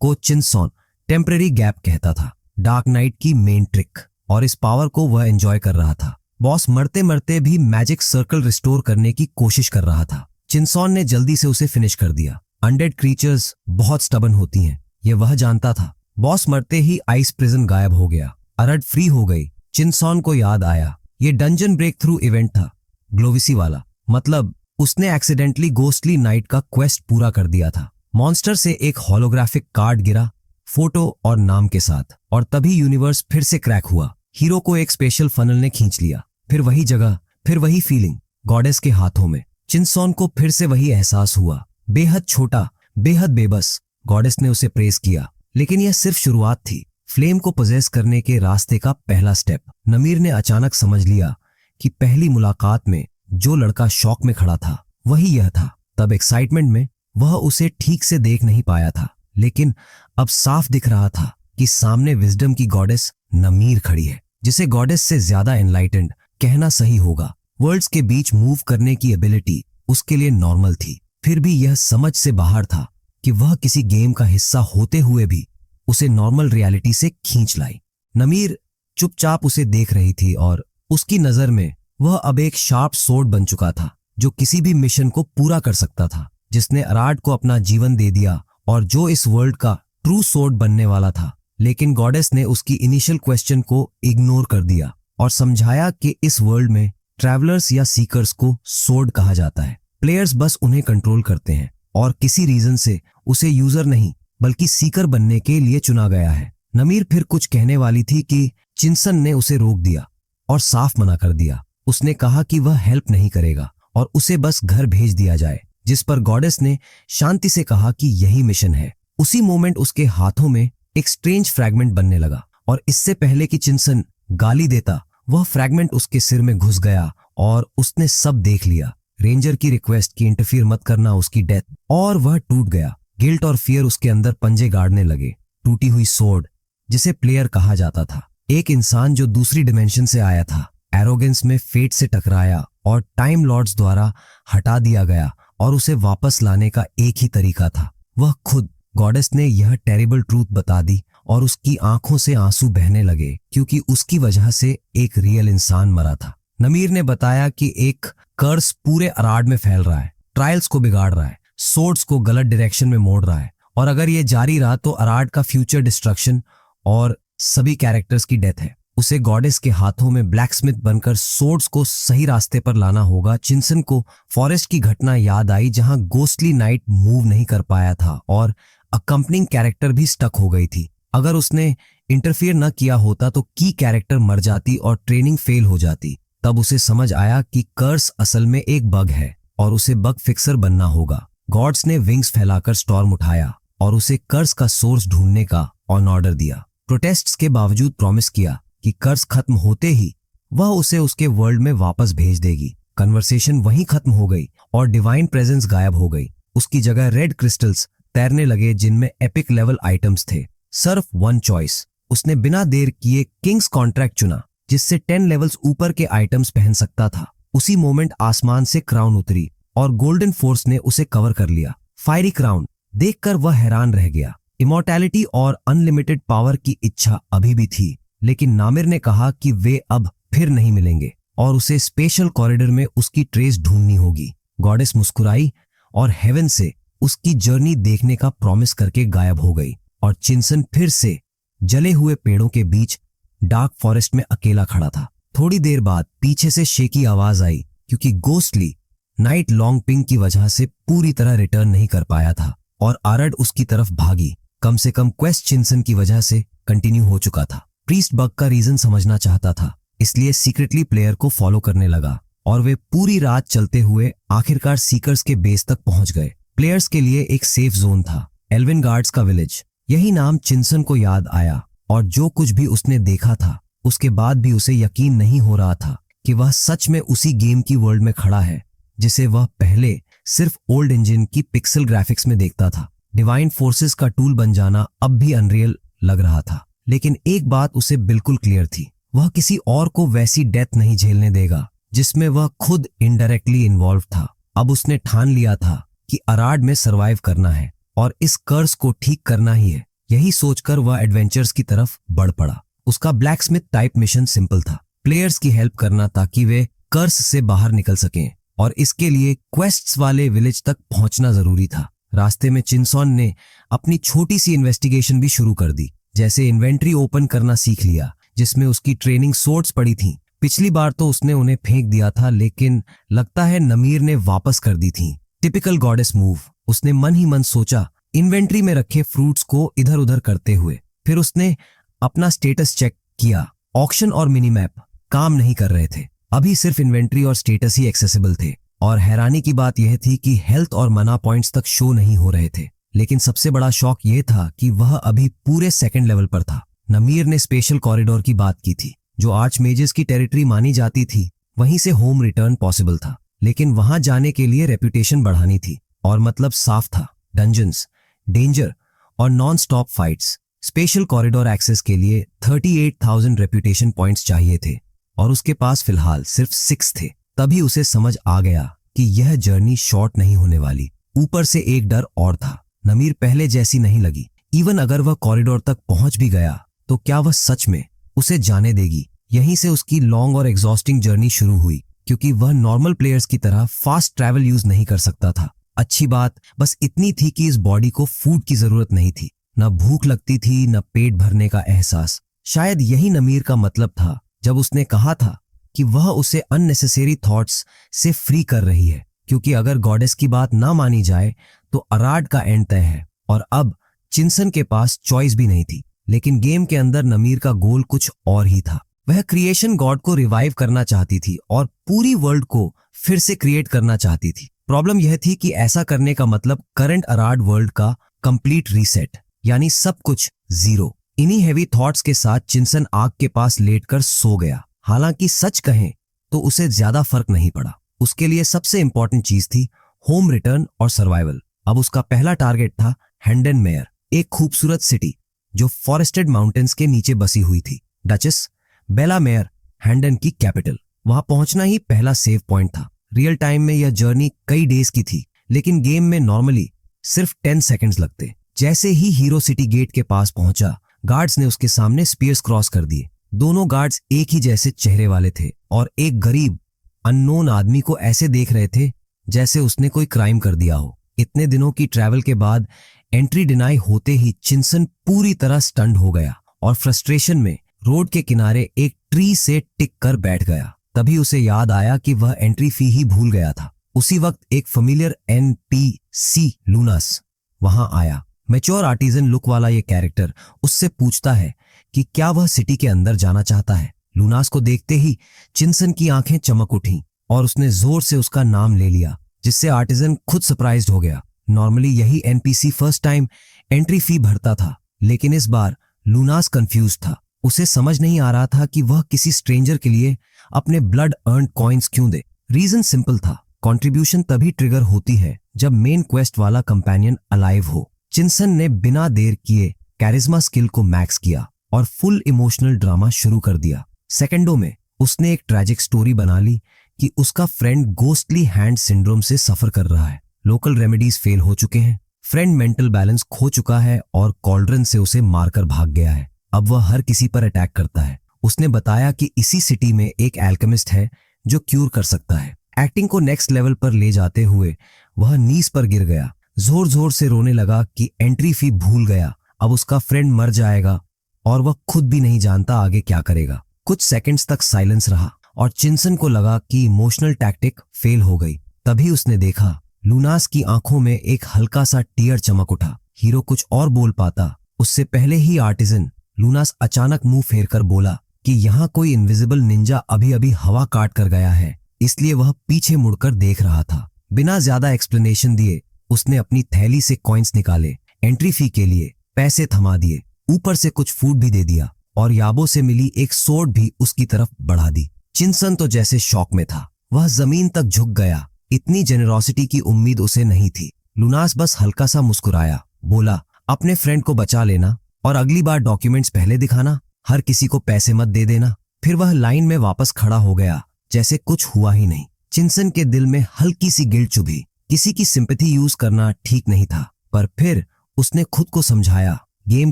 को चिनसॉन टेम्पररी गैप कहता था। डार्क नाइट की मेन ट्रिक, और इस पावर को वह एंजॉय कर रहा था। बॉस मरते मरते भी मैजिक सर्कल रिस्टोर करने की कोशिश कर रहा था। चिनसॉन ने जल्दी से उसे फिनिश कर दिया। अनडेड क्रीचर्स बहुत स्टबन होती हैं, ये वह जानता था। बॉस मरते ही आइस प्रिजन गायब हो गया। अरड फ्री हो गई। चिनसॉन को याद आया, ये डंजन ब्रेक थ्रू इवेंट था, ग्लोविसी वाला। मतलब उसने एक्सीडेंटली गोस्टली नाइट का क्वेस्ट पूरा कर दिया था। मॉन्स्टर से एक होलोग्राफिक कार्ड गिरा, फोटो और नाम के साथ, और तभी यूनिवर्स फिर से क्रैक हुआ। हीरो को एक स्पेशल फनल ने खींच लिया। फिर वही जगह, फिर वही फीलिंग, गॉडेस के हाथों में। चिनसॉन को फिर से वही एहसास हुआ, बेहद छोटा, बेहद बेबस। गॉडेस ने उसे प्रेज किया, लेकिन यह सिर्फ शुरुआत थी। फ्लेम को पोजेस करने के रास्ते का पहला स्टेप। नमीर ने अचानक समझ लिया कि पहली मुलाकात में जो लड़का शॉक में खड़ा था वही यह था। तब एक्साइटमेंट में वह उसे ठीक से देख नहीं पाया था, लेकिन अब साफ दिख रहा था कि सामने विजडम की गॉडेस नमीर खड़ी है, जिसे गॉडेस से ज्यादा एनलाइटेंड कहना सही होगा। वर्ल्ड्स के बीच मूव करने की एबिलिटी उसके लिए नॉर्मल थी, फिर भी यह समझ से बाहर था कि वह किसी गेम का हिस्सा होते हुए भी उसे नॉर्मल रियलिटी से खींच लाई। नमीर चुपचाप उसे देख रही थी और उसकी नजर में वह अब एक शार्प सोर्ड बन चुका था, जो किसी भी मिशन को पूरा कर सकता था, जिसने अराड को अपना जीवन दे दिया और जो इस वर्ल्ड का ट्रू सोर्ड बनने वाला था। लेकिन गॉडेस ने उसकी इनिशियल क्वेश्चन को इग्नोर कर दिया और समझाया कि इस वर्ल्ड में ट्रैवलर्स या सीकर्स को सोर्ड कहा जाता है। प्लेयर्स बस उन्हें कंट्रोल करते हैं और किसी रीजन से उसे यूजर नहीं बल्कि सीकर बनने के लिए चुना गया है। नमीर फिर कुछ कहने वाली थी कि चिनसन ने उसे रोक दिया और साफ मना कर दिया। उसने कहा कि वह हेल्प नहीं करेगा और उसे बस घर भेज दिया जाए, जिस पर गॉडेस ने शांति से कहा कि यही मिशन है। उसी मोमेंट उसके हाथों में एक स्ट्रेंज फ्रैगमेंट बनने लगा और इससे पहले कि चिनसन गाली देता, वह फ्रैगमेंट उसके सिर में घुस गया और उसने सब देख लिया। रेंजर की रिक्वेस्ट की इंटरफियर मत करना, उसकी डेथ, और वह टूट गया। गिल्ट और फियर उसके अंदर पंजे गाड़ने लगे। टूटी हुई सोर्ड, जिसे प्लेयर कहा जाता था, एक इंसान जो दूसरी डिमेंशन से आया था, एरोगेंस में फेट से टकराया और टाइम लॉर्ड्स द्वारा हटा दिया गया, और उसे वापस लाने का एक ही तरीका था, वह खुद। गॉडेस ने यह टेरिबल ट्रूथ बता दी और उसकी आंखों से आंसू बहने लगे, क्योंकि उसकी वजह से एक रियल इंसान मरा था। नमीर ने बताया कि एक कर्स पूरे अराड में फैल रहा है, ट्रायल्स को बिगाड़ रहा है, सोर्ड्स को गलत डायरेक्शन में मोड़ रहा है, और अगर ये जारी रहा तो अराड का फ्यूचर डिस्ट्रक्शन और सभी कैरेक्टर्स की डेथ है। उसे गॉडेस के हाथों में ब्लैकस्मिथ बनकर सोर्ड्स को सही रास्ते पर लाना होगा। चिनसन को फॉरेस्ट की घटना याद आई जहां गोस्टली नाइट मूव नहीं कर पाया था और अकम्पनिंग कैरेक्टर भी स्टक हो गई थी। अगर उसने इंटरफियर न किया होता तो की कैरेक्टर मर जाती और ट्रेनिंग फेल हो जाती। तब उसे समझ आया कि कर्स असल में एक बग है और उसे बग फिक्सर बनना होगा। गॉड्स ने विंग्स फैलाकर स्टॉर्म उठाया और उसे कर्स का सोर्स ढूंढने का ऑन ऑर्डर दिया। प्रोटेस्ट्स के बावजूद प्रॉमिस किया कि कर्स खत्म होते ही वह उसे उसके वर्ल्ड में वापस भेज देगी। कन्वर्सेशन वहीं खत्म हो गई और डिवाइन प्रेजेंस गायब हो गई। उसकी जगह रेड क्रिस्टल्स तैरने लगे जिनमें एपिक लेवल आइटम्स थे। सिर्फ वन चॉइस, उसने बिना देर किए किंग्स कॉन्ट्रैक्ट चुना, जिससे 10 लेवल्स ऊपर के आइटम्स पहन सकता था। उसी मोमेंट आसमान से क्राउन उतरी और गोल्डन फोर्स ने उसे कवर कर लिया। फायरी क्राउन देखकर वह हैरान रह गया। इमॉर्टैलिटी और अनलिमिटेड पावर की इच्छा अभी भी थी, लेकिन नामिर ने कहा कि वे अब फिर नहीं मिलेंगे और उसे स्पेशल कॉरिडोर में उसकी ट्रेस ढूंढनी होगी। गॉडेस मुस्कुराई और हेवन से उसकी जर्नी देखने का प्रॉमिस करके गायब हो गई और चिंसन फिर से जले हुए पेड़ों के बीच डार्क फॉरेस्ट में अकेला खड़ा था। थोड़ी देर बाद पीछे से शेकी आवाज आई, क्योंकि गोस्टली नाइट लॉन्ग पिंग की वजह से पूरी तरह रिटर्न नहीं कर पाया था और आरड उसकी तरफ भागी। कम से कम क्वेस्ट चिंसन की वजह से कंटिन्यू हो चुका था। प्रीस्ट बग का रीजन समझना चाहता था, इसलिए सीक्रेटली प्लेयर को फॉलो करने लगा और वे पूरी रात चलते हुए आखिरकार सीकर्स के बेस तक पहुंच गए। प्लेयर्स के लिए एक सेफ जोन था, एल्विन गार्ड्स का विलेज। यही नाम चिंसन को याद आया और जो कुछ भी उसने देखा था उसके बाद भी उसे यकीन नहीं हो रहा था कि वह सच में उसी गेम की वर्ल्ड में खड़ा है जिसे वह पहले सिर्फ ओल्ड इंजन की पिक्सल ग्राफिक्स में देखता था। डिवाइन फोर्सेस का टूल बन जाना अब भी अनरियल लग रहा था, लेकिन एक बात उसे बिल्कुल क्लियर थी, वह किसी और को वैसी डेथ नहीं झेलने देगा जिसमें वह खुद इनडायरेक्टली इन्वॉल्व था। अब उसने ठान लिया था कि अराड में सरवाइव करना है और इस कर्स को ठीक करना ही है। यही सोचकर वह एडवेंचर्स की तरफ बढ़ पड़ा। उसका ब्लैकस्मिथ टाइप मिशन सिंपल था, प्लेयर्स की हेल्प करना ताकि वे कर्स से बाहर निकल सकें, और इसके लिए क्वेस्ट्स वाले विलेज तक पहुंचना जरूरी था। रास्ते में चिंसन ने अपनी छोटी सी इन्वेस्टिगेशन भी शुरू कर दी, जैसे इन्वेंट्री ओपन करना सीख लिया जिसमें उसकी ट्रेनिंग सोर्ट्स पड़ी थी। पिछली बार तो उसने उन्हें फेंक दिया था, लेकिन लगता है नमीर ने वापस कर दी थी। टिपिकल गॉडेस मूव, उसने मन ही मन सोचा, इन्वेंट्री में रखे फ्रूट्स को इधर उधर करते हुए। फिर उसने अपना स्टेटस चेक किया। ऑक्शन और मिनी मैप काम नहीं कर रहे थे, अभी सिर्फ इन्वेंट्री और स्टेटस ही एक्सेसिबल थे। और हैरानी की बात यह थी कि हेल्थ और मना पॉइंट्स तक शो नहीं हो रहे थे। लेकिन सबसे बड़ा शॉक यह था कि वह अभी पूरे सेकंड लेवल पर था। नमीर ने स्पेशल कॉरिडोर की बात की थी, जो आर्च मेजेस की टेरिटरी मानी जाती थी। वहीं से होम रिटर्न पॉसिबल था, लेकिन वहां जाने के लिए रेपुटेशन बढ़ानी थी, और मतलब साफ था, डंजन्स, डेंजर और non stop fights. Special corridor access के लिए 38,000 रेपुटेशन पॉइंट्स चाहिए थे और उसके पास फिलहाल सिर्फ 6 थे। तभी उसे समझ आ गया कि यह जर्नी शॉर्ट नहीं होने वाली। ऊपर से एक डर और था, नमीर पहले जैसी नहीं लगी। इवन अगर वह कॉरिडोर तक पहुंच भी गया तो क्या वह सच में उसे जाने देगी। यहीं से उसकी लॉन्ग और एग्जॉस्टिंग जर्नी शुरू हुई, क्योंकि वह नॉर्मल प्लेयर्स की तरह फास्ट ट्रैवल यूज नहीं कर सकता था। अच्छी बात बस इतनी थी कि इस बॉडी को फूड की जरूरत नहीं थी, न भूख लगती थी न पेट भरने का एहसास। शायद यही नमीर का मतलब था जब उसने कहा था कि वह उसे अननेसेसरी थॉट्स से फ्री कर रही है, क्योंकि अगर गॉडेस की बात ना मानी जाए तो अराड का एंड तय है। और अब चिंसन के पास चॉइस भी नहीं थी। लेकिन गेम के अंदर नमीर का गोल कुछ और ही था। वह क्रिएशन गॉड को रिवाइव करना चाहती थी और पूरी वर्ल्ड को फिर से क्रिएट करना चाहती थी। प्रॉब्लम यह थी कि ऐसा करने का मतलब करंट अराड वर्ल्ड का कंप्लीट रीसेट, यानी सब कुछ जीरो। इन्हीं हैवी थॉट्स के साथ चिंसन आग के पास लेटकर सो गया। हालांकि सच कहें तो उसे ज्यादा फर्क नहीं पड़ा। उसके लिए सबसे इंपॉर्टेंट चीज थी होम रिटर्न और सर्वाइवल। अब उसका पहला टारगेट था हैंडन मेयर, एक खूबसूरत सिटी जो फॉरेस्टेड माउंटेन्स के नीचे बसी हुई थी। डचेस बेला मेयर, हैंडन की कैपिटल। वहां पहुंचना ही पहला सेव पॉइंट था। रियल टाइम में यह जर्नी कई डेज की थी, लेकिन गेम में नॉर्मली सिर्फ 10 सेकंड्स लगते। जैसे ही हीरो सिटी गेट के पास पहुंचा, गार्ड्स ने उसके सामने स्पीयर्स क्रॉस कर दिए। दोनों गार्ड्स एक ही जैसे चेहरे वाले थे और एक गरीब अननोन आदमी को ऐसे देख रहे थे जैसे उसने कोई क्राइम कर दिया हो। इतने दिनों की ट्रैवल के बाद एंट्री डिनाई होते ही चिंसन पूरी तरह स्टंड हो गया और फ्रस्ट्रेशन में रोड के किनारे एक ट्री से टिक कर बैठ गया। तभी उसे याद आया कि वह एंट्री फी ही भूल गया था। उसी वक्त एक फेमिलियर NPC लूनास वहां आया। मैच्योर आर्टिजन लुक वाला ये कैरेक्टर उससे पूछता है कि क्या वह सिटी के अंदर जाना चाहता है। लूनास को देखते ही चिंसन की आंखें चमक उठीं और उसने जोर से उसका नाम ले लिया, जिससे आर्टिजन खुद सरप्राइज्ड हो गया। नॉर्मली यही NPC first time entry fee भरता था, लेकिन इस बार लूनास कंफ्यूज था। उसे समझ नहीं आ रहा था कि वह किसी स्ट्रेंजर के लिए अपने ब्लड अर्न्ड कॉइन्स क्यों दे। रीजन सिंपल था, कंट्रीब्यूशन तभी ट्रिगर होती है जब मेन क्वेस्ट वाला कंपेनियन अलाइव हो। चिंसन ने बिना देर किए कैरिज्मा स्किल को मैक्स किया और फुल इमोशनल ड्रामा शुरू कर दिया। सेकंडों में उसने एक ट्रैजिक स्टोरी बना ली कि उसका फ्रेंड गोस्टली हैंड सिंड्रोम से सफर कर रहा है। लोकल रेमेडीज फेल हो चुके हैं, फ्रेंड मेंटल बैलेंस खो चुका है और कॉल्ड्रन से उसे मारकर भाग गया है। अब वह हर किसी पर अटैक करता है। उसने बताया कि इसी सिटी में एक एल्केमिस्ट है जो क्यूर कर सकता है। एक्टिंग को नेक्स्ट लेवल पर ले जाते हुए वह नीज पर गिर गया, जोर जोर से रोने लगा कि एंट्री फी भूल गया, अब उसका फ्रेंड मर जाएगा और वह खुद भी नहीं जानता आगे क्या करेगा। कुछ सेकंड्स तक साइलेंस रहा और चिंसन को लगा कि इमोशनल टैक्टिक फेल हो गई। तभी उसने देखा लूनास की आंखों में एक हल्का सा टीयर चमक उठा। हीरो कुछ और बोल पाता उससे पहले ही आर्टिजन लूनास अचानक मुंह फेर कर बोला कि यहाँ कोई इनविजिबल निंजा अभी अभी हवा काट कर गया है, इसलिए वह पीछे मुड़कर देख रहा था। बिना ज्यादा एक्सप्लेनेशन दिए उसने अपनी थैली से कॉइन्स निकाले, एंट्री फी के लिए पैसे थमा दिए, ऊपर से कुछ फूड भी दे दिया और याबो से मिली एक सोर्ड भी उसकी तरफ बढ़ा दी। चिंसन तो जैसे शॉक में था, वह जमीन तक झुक गया। इतनी जेनरोसिटी की उम्मीद उसे नहीं थी। लूनास बस हल्का सा मुस्कुराया, बोला अपने फ्रेंड को बचा लेना और अगली बार डॉक्यूमेंट्स पहले दिखाना, हर किसी को पैसे मत दे देना। फिर वह लाइन में वापस खड़ा हो गया जैसे कुछ हुआ ही नहीं। चिंसन के दिल में हल्की सी गिल्ट चुभी। किसी की सिंपैथी यूज करना ठीक नहीं था, पर फिर उसने खुद को समझाया गेम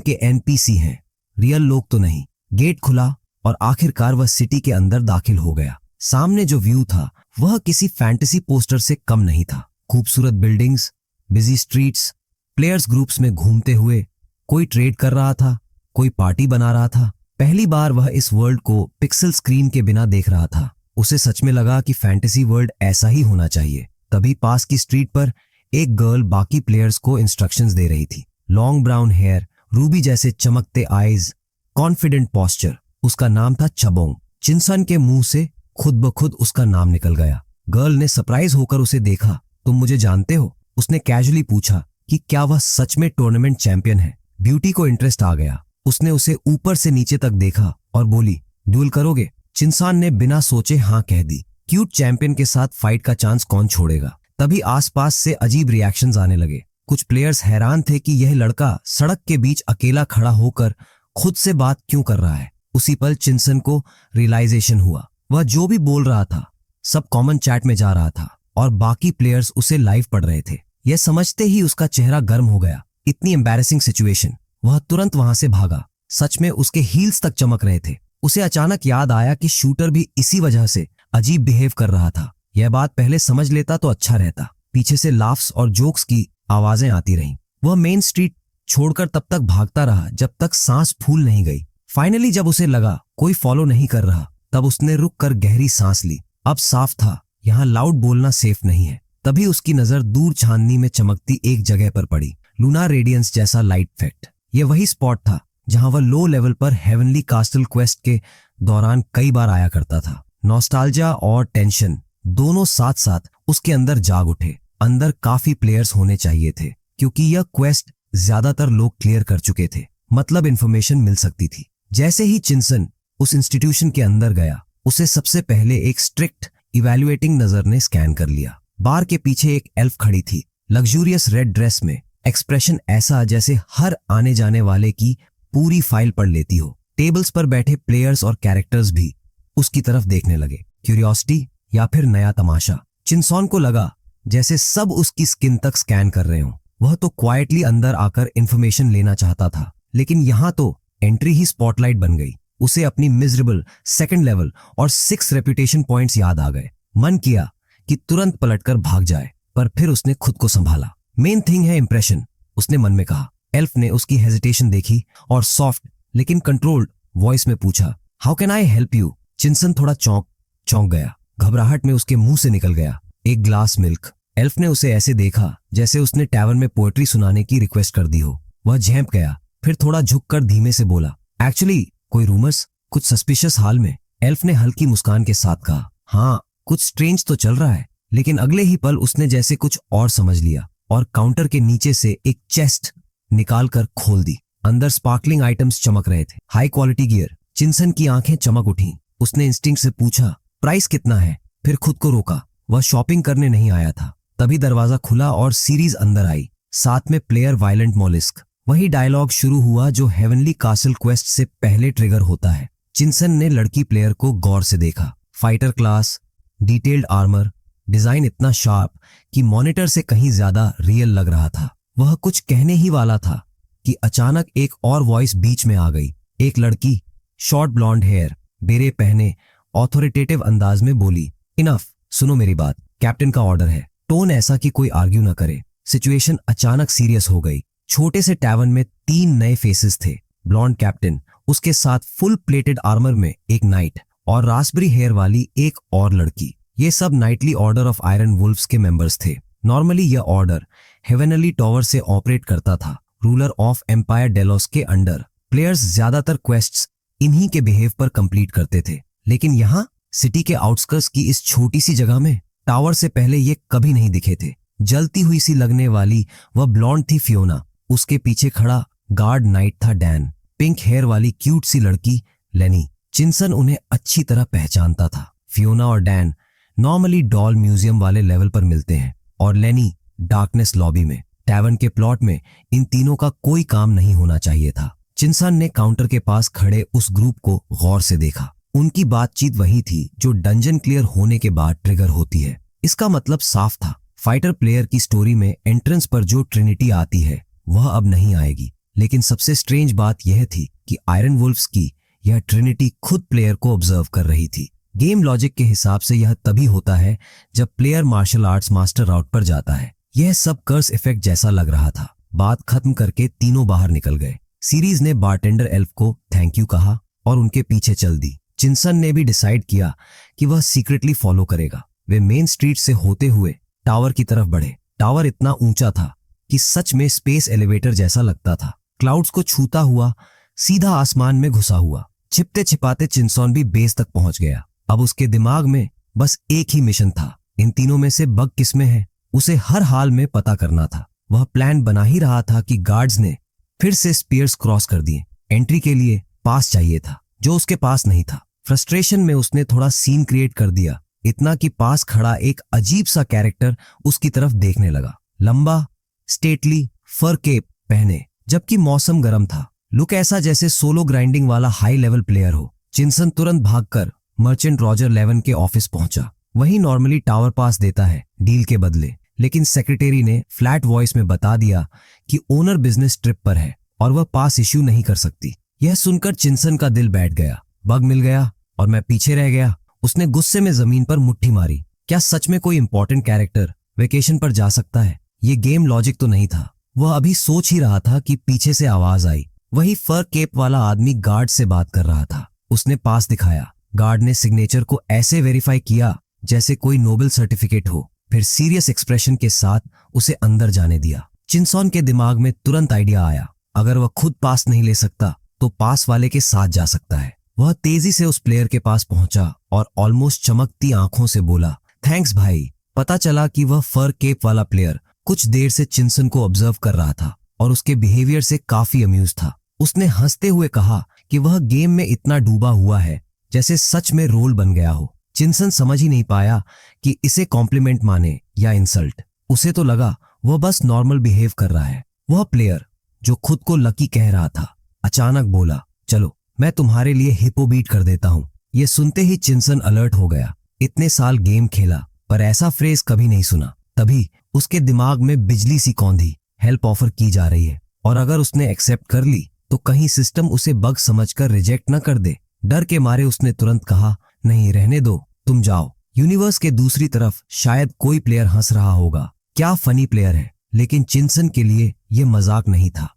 के एनपीसी हैं, रियल लोग तो नहीं। गेट खुला और आखिरकार वह सिटी के अंदर दाखिल हो गया। सामने जो व्यू था वह किसी फैंटेसी पोस्टर से कम नहीं था। खूबसूरत buildings, busy streets, players groups में घूमते हुए, कोई ट्रेड कर रहा था, कोई पार्टी बना रहा था। पहली बार वह इस वर्ल्ड को पिक्सल स्क्रीन के बिना देख रहा था। उसे सच में लगा कि फैंटेसी वर्ल्ड ऐसा ही होना चाहिए। तभी पास की स्ट्रीट पर एक गर्ल बाकी प्लेयर्स को इंस्ट्रक्शंस दे रही थी। लॉन्ग ब्राउन हेयर, रूबी जैसे चमकते आईज, कॉन्फिडेंट पोस्चर। उसका नाम था चबोंग। चिंसन के मुंह से खुद ब खुद उसका नाम निकल गया। गर्ल ने सरप्राइज होकर उसे देखा। तुम मुझे जानते हो? उसने कैजुअली पूछा कि क्या वह सच में टूर्नामेंट चैंपियन है। ब्यूटी को इंटरेस्ट आ गया। उसने उसे ऊपर से नीचे तक देखा और बोली, ड्यूल करोगे? चिंसान ने बिना सोचे हाँ कह दी। क्यूट चैंपियन के साथ फाइट का चांस कौन छोड़ेगा। तभी आसपास से अजीब रिएक्शंस आने लगे। कुछ प्लेयर्स हैरान थे कि यह लड़का सड़क के बीच अकेला खड़ा होकर खुद से बात क्यों कर रहा है। उसी पल चिंसन को रियलाइजेशन हुआ, वह जो भी बोल रहा था सब कॉमन चैट में जा रहा था और बाकी प्लेयर्स उसे लाइव पढ़ रहे थे। यह समझते ही उसका चेहरा गर्म हो गया। इतनी एम्बैरेसिंग सिचुएशन। वह तुरंत वहां से भागा। सच में उसके हील्स तक चमक रहे थे। उसे अचानक याद आया कि शूटर भी इसी वजह से अजीब बिहेव कर रहा था। यह बात पहले समझ लेता तो अच्छा रहता। पीछे से लाफ्स और जोक्स की आवाजें आती रहीं। वह मेन स्ट्रीट छोड़कर तब तक भागता रहा जब तक सांस फूल नहीं गई। फाइनली जब उसे लगा कोई फॉलो नहीं कर रहा, तब उसने रुक कर गहरी सांस ली। अब साफ था यहाँ लाउड बोलना सेफ नहीं है। तभी उसकी नजर दूर छाननी में चमकती एक जगह पर पड़ी। लूना रेडियंस जैसा लाइट इफेक्ट। यह वही स्पॉट था जहां वह लो लेवल पर हेवनली कास्टल क्वेस्ट के दौरान कई बार आया करता था। नॉस्टैल्जिया और टेंशन दोनों साथ साथ उसके अंदर जाग उठे। अंदर काफी प्लेयर्स होने चाहिए थे क्योंकि यह क्वेस्ट ज्यादातर लोग क्लियर कर चुके थे, मतलब इंफॉर्मेशन मिल सकती थी। जैसे ही चिंसन उस इंस्टीट्यूशन के अंदर गया, उसे सबसे पहले एक स्ट्रिक्ट इवैल्यूएटिंग नजर ने स्कैन कर लिया। बार के पीछे एक एल्फ खड़ी थी, लग्जूरियस रेड ड्रेस में, एक्सप्रेशन ऐसा जैसे हर आने जाने वाले की पूरी फाइल पढ़ लेती हो। टेबल्स पर बैठे प्लेयर्स और कैरेक्टर्स भी उसकी तरफ देखने लगे। क्यूरियोसिटी या फिर नया तमाशा। चिंसॉन को लगा जैसे सब उसकी स्किन तक स्कैन कर रहे हों। वह तो क्वाइटली अंदर आकर इंफॉर्मेशन लेना चाहता था, लेकिन यहां तो एंट्री ही स्पॉटलाइट बन गई। उसे अपनी मिजरेबल सेकंड लेवल और 6 रेपुटेशन पॉइंट्स याद आ गए। मन किया कि तुरंत पलटकर भाग जाए, पर फिर उसने खुद को संभाला। मेन थिंग है इंप्रेशन, उसने मन में कहा। एल्फ ने उसकी हेजिटेशन देखी और सॉफ्ट लेकिन कंट्रोल्ड वॉइस में पूछा, how can I help you? Chinson थोड़ा चौंक गया। घबराहट में उसके मुंह से निकल गया, एक ग्लास मिल्क। एल्फ ने उसे ऐसे देखा जैसे उसने टैवर्न में पोएट्री सुनाने की रिक्वेस्ट कर दी हो। वह झेंप गया, फिर थोड़ा झुककर धीमे से बोला, एक्चुअली कोई रूमर्स, कुछ सस्पिशियस हाल में। एल्फ ने हल्की मुस्कान के साथ कहा, हाँ कुछ स्ट्रेंज तो चल रहा है। लेकिन अगले ही पल उसने जैसे कुछ और समझ लिया और काउंटर के नीचे से एक चेस्ट निकाल कर खोल दी। अंदर स्पार्कलिंग आइटम्स चमक रहे थे, हाई क्वालिटी गियर। चिंसन की आंखें चमक उठी। उसने इंस्टिंक्ट से पूछा, प्राइस कितना है? फिर खुद को रोका, वह शॉपिंग करने नहीं आया था। तभी दरवाजा खुला और सीरीज अंदर आई, साथ में प्लेयर वायलेंट मोलिस्क। वही डायलॉग शुरू हुआ जो हेवनली कासल क्वेस्ट से पहले ट्रिगर होता है। चिंसन ने लड़की प्लेयर को गौर से देखा। Fighter class, detailed armour, design इतना शार्प कि मॉनिटर से कहीं ज्यादा रियल लग रहा था। वह कुछ कहने ही वाला था कि अचानक एक और वॉइस बीच में आ गई। एक लड़की, शॉर्ट ब्लॉन्ड हेयर, बेरे पहने, ऑथोरिटेटिव अंदाज में बोली, इनफ, सुनो मेरी बात, कैप्टन का ऑर्डर है। टोन ऐसा कि कोई आर्ग्यू न करे। सिचुएशन अचानक सीरियस हो गई। छोटे से टैवर्न में 3 नए फेसेस थे। ब्लॉन्ड कैप्टन, उसके साथ फुल प्लेटेड आर्मर में एक नाइट और रास्पबेरी हेयर वाली एक और लड़की। ये सब Knightley order of iron wolves के मेंबर्स थे। नॉर्मली यह ऑर्डर हेवेनली टॉवर से ऑपरेट करता था, रूलर ऑफ एम्पायर डेलोस के अंडर। प्लेयर्स ज्यादातर क्वेस्ट्स इन्हीं के बिहेव पर कंप्लीट करते थे, लेकिन यहाँ सिटी के आउटस्कर्ट्स की इस छोटी सी जगह में टावर से पहले ये कभी नहीं दिखे थे। जलती हुई सी लगने वाली वह ब्लॉन्ड थी फियोना। उसके पीछे खड़ा गार्ड नाइट था डैन। पिंक हेयर वाली क्यूट सी लड़की लेनी। चिंसन उन्हें अच्छी तरह पहचानता था। फियोना और डैन नॉर्मली डॉल म्यूजियम वाले लेवल पर मिलते हैं और लेनी डार्कनेस लॉबी में। टैवर्न के प्लॉट में इन तीनों का कोई काम नहीं होना चाहिए था। चिंसन ने काउंटर के पास खड़े उस ग्रुप को गौर से देखा। उनकी बातचीत वही थी जो डंजन क्लियर होने के बाद ट्रिगर होती है। इसका मतलब साफ था, फाइटर प्लेयर की स्टोरी में एंट्रेंस पर जो ट्रिनिटी आती है वह अब नहीं आएगी। लेकिन सबसे स्ट्रेंज बात यह थी कि आयरन वुल्फ्स की यह ट्रिनिटी खुद प्लेयर को ऑब्जर्व कर रही थी। गेम लॉजिक के हिसाब से यह तभी होता है जब player martial arts master out पर जाता है। यह सब कर्स इफेक्ट जैसा लग रहा था। बात खत्म करके तीनों बाहर निकल गए। सीरीज ने बारटेंडर एल्फ को थैंक यू कहा और उनके पीछे चल दी। चिंसन ने भी डिसाइड किया कि वह सीक्रेटली फॉलो करेगा। वे मेन स्ट्रीट से होते हुए टावर की तरफ बढ़े। टावर इतना ऊंचा था कि सच में स्पेस एलिवेटर जैसा लगता था। क्लाउड्स को छूता हुआ सीधा आसमान में घुसा हुआ। छिपते छिपाते चिंसन भी बेस तक पहुंच गया। अब उसके दिमाग में बस एक ही मिशन था, इन तीनों में से बग किसमें है उसे हर हाल में पता करना था। वह प्लान बना ही रहा था कि गार्ड्स ने फिर से स्पीयर्स क्रॉस कर दिए। एंट्री के लिए पास चाहिए था जो उसके पास नहीं था। फ्रस्ट्रेशन में उसने थोड़ा सीन क्रिएट कर दिया, इतना कि पास खड़ा एक अजीब सा कैरेक्टर उसकी तरफ देखने लगा। लंबा, स्टेटली, फर केप पहने, जबकि मौसम गर्म था। लुक ऐसा जैसे सोलो ग्राइंडिंग वाला हाई लेवल प्लेयर हो। चिंसन तुरंत भागकर मर्चेंट रॉजर 11 के ऑफिस पहुंचा। वही नॉर्मली टावर पास देता है डील के बदले, लेकिन सेक्रेटरी ने फ्लैट वॉइस में बता दिया कि ओनर बिजनेस ट्रिप पर है और वह पास इश्यू नहीं कर सकती। यह सुनकर चिंसन का दिल बैठ गया। बग मिल गया और मैं पीछे रह गया। उसने गुस्से में जमीन पर मुट्ठी मारी। क्या सच में कोई इंपॉर्टेंट कैरेक्टर वेकेशन पर जा सकता है? ये गेम लॉजिक तो नहीं था। वह अभी सोच ही रहा था कि पीछे से आवाज आई। वही फर केप वाला आदमी गार्ड से बात कर रहा था। उसने पास दिखाया। गार्ड ने सिग्नेचर को ऐसे वेरीफाई किया जैसे कोई नोबेल सर्टिफिकेट हो, फिर सीरियस एक्सप्रेशन के साथ उसे अंदर जाने दिया। चिंसन के दिमाग में तुरंत आइडिया आया, अगर वह खुद पास नहीं ले सकता तो पास वाले के साथ जा सकता है। वह तेजी से उस प्लेयर के पास पहुंचा और ऑलमोस्ट चमकती आंखों से बोला, थैंक्स भाई। पता चला कि वह फर केप वाला प्लेयर कुछ देर से चिंसन को ऑब्जर्व कर रहा था और उसके बिहेवियर से काफी अम्यूज था। उसने हंसते हुए कहा कि वह गेम में इतना डूबा हुआ है जैसे सच में रोल बन गया हो। चिंसन समझ ही नहीं पाया कि इसे कॉम्प्लीमेंट माने या इंसल्ट। उसे तो लगा वह बस नॉर्मल बिहेव कर रहा है। वह प्लेयर जो खुद को लकी कह रहा था अचानक बोला, चलो मैं तुम्हारे लिए हिप्पो बीट कर देता हूं। यह सुनते ही चिंसन अलर्ट हो गया। इतने साल गेम खेला पर ऐसा फ्रेज कभी नहीं सुना। तभी उसके दिमाग में बिजली सी कौंधी। हेल्प ऑफर की जा रही है और अगर उसने एक्सेप्ट कर ली तो कहीं सिस्टम उसे बग समझकर रिजेक्ट न कर दे। डर के मारे उसने तुरंत कहा, नहीं रहने दो, तुम जाओ। यूनिवर्स के दूसरी तरफ शायद कोई प्लेयर हंस रहा होगा, क्या फनी प्लेयर है, लेकिन चिंसन के लिए यह मजाक नहीं था।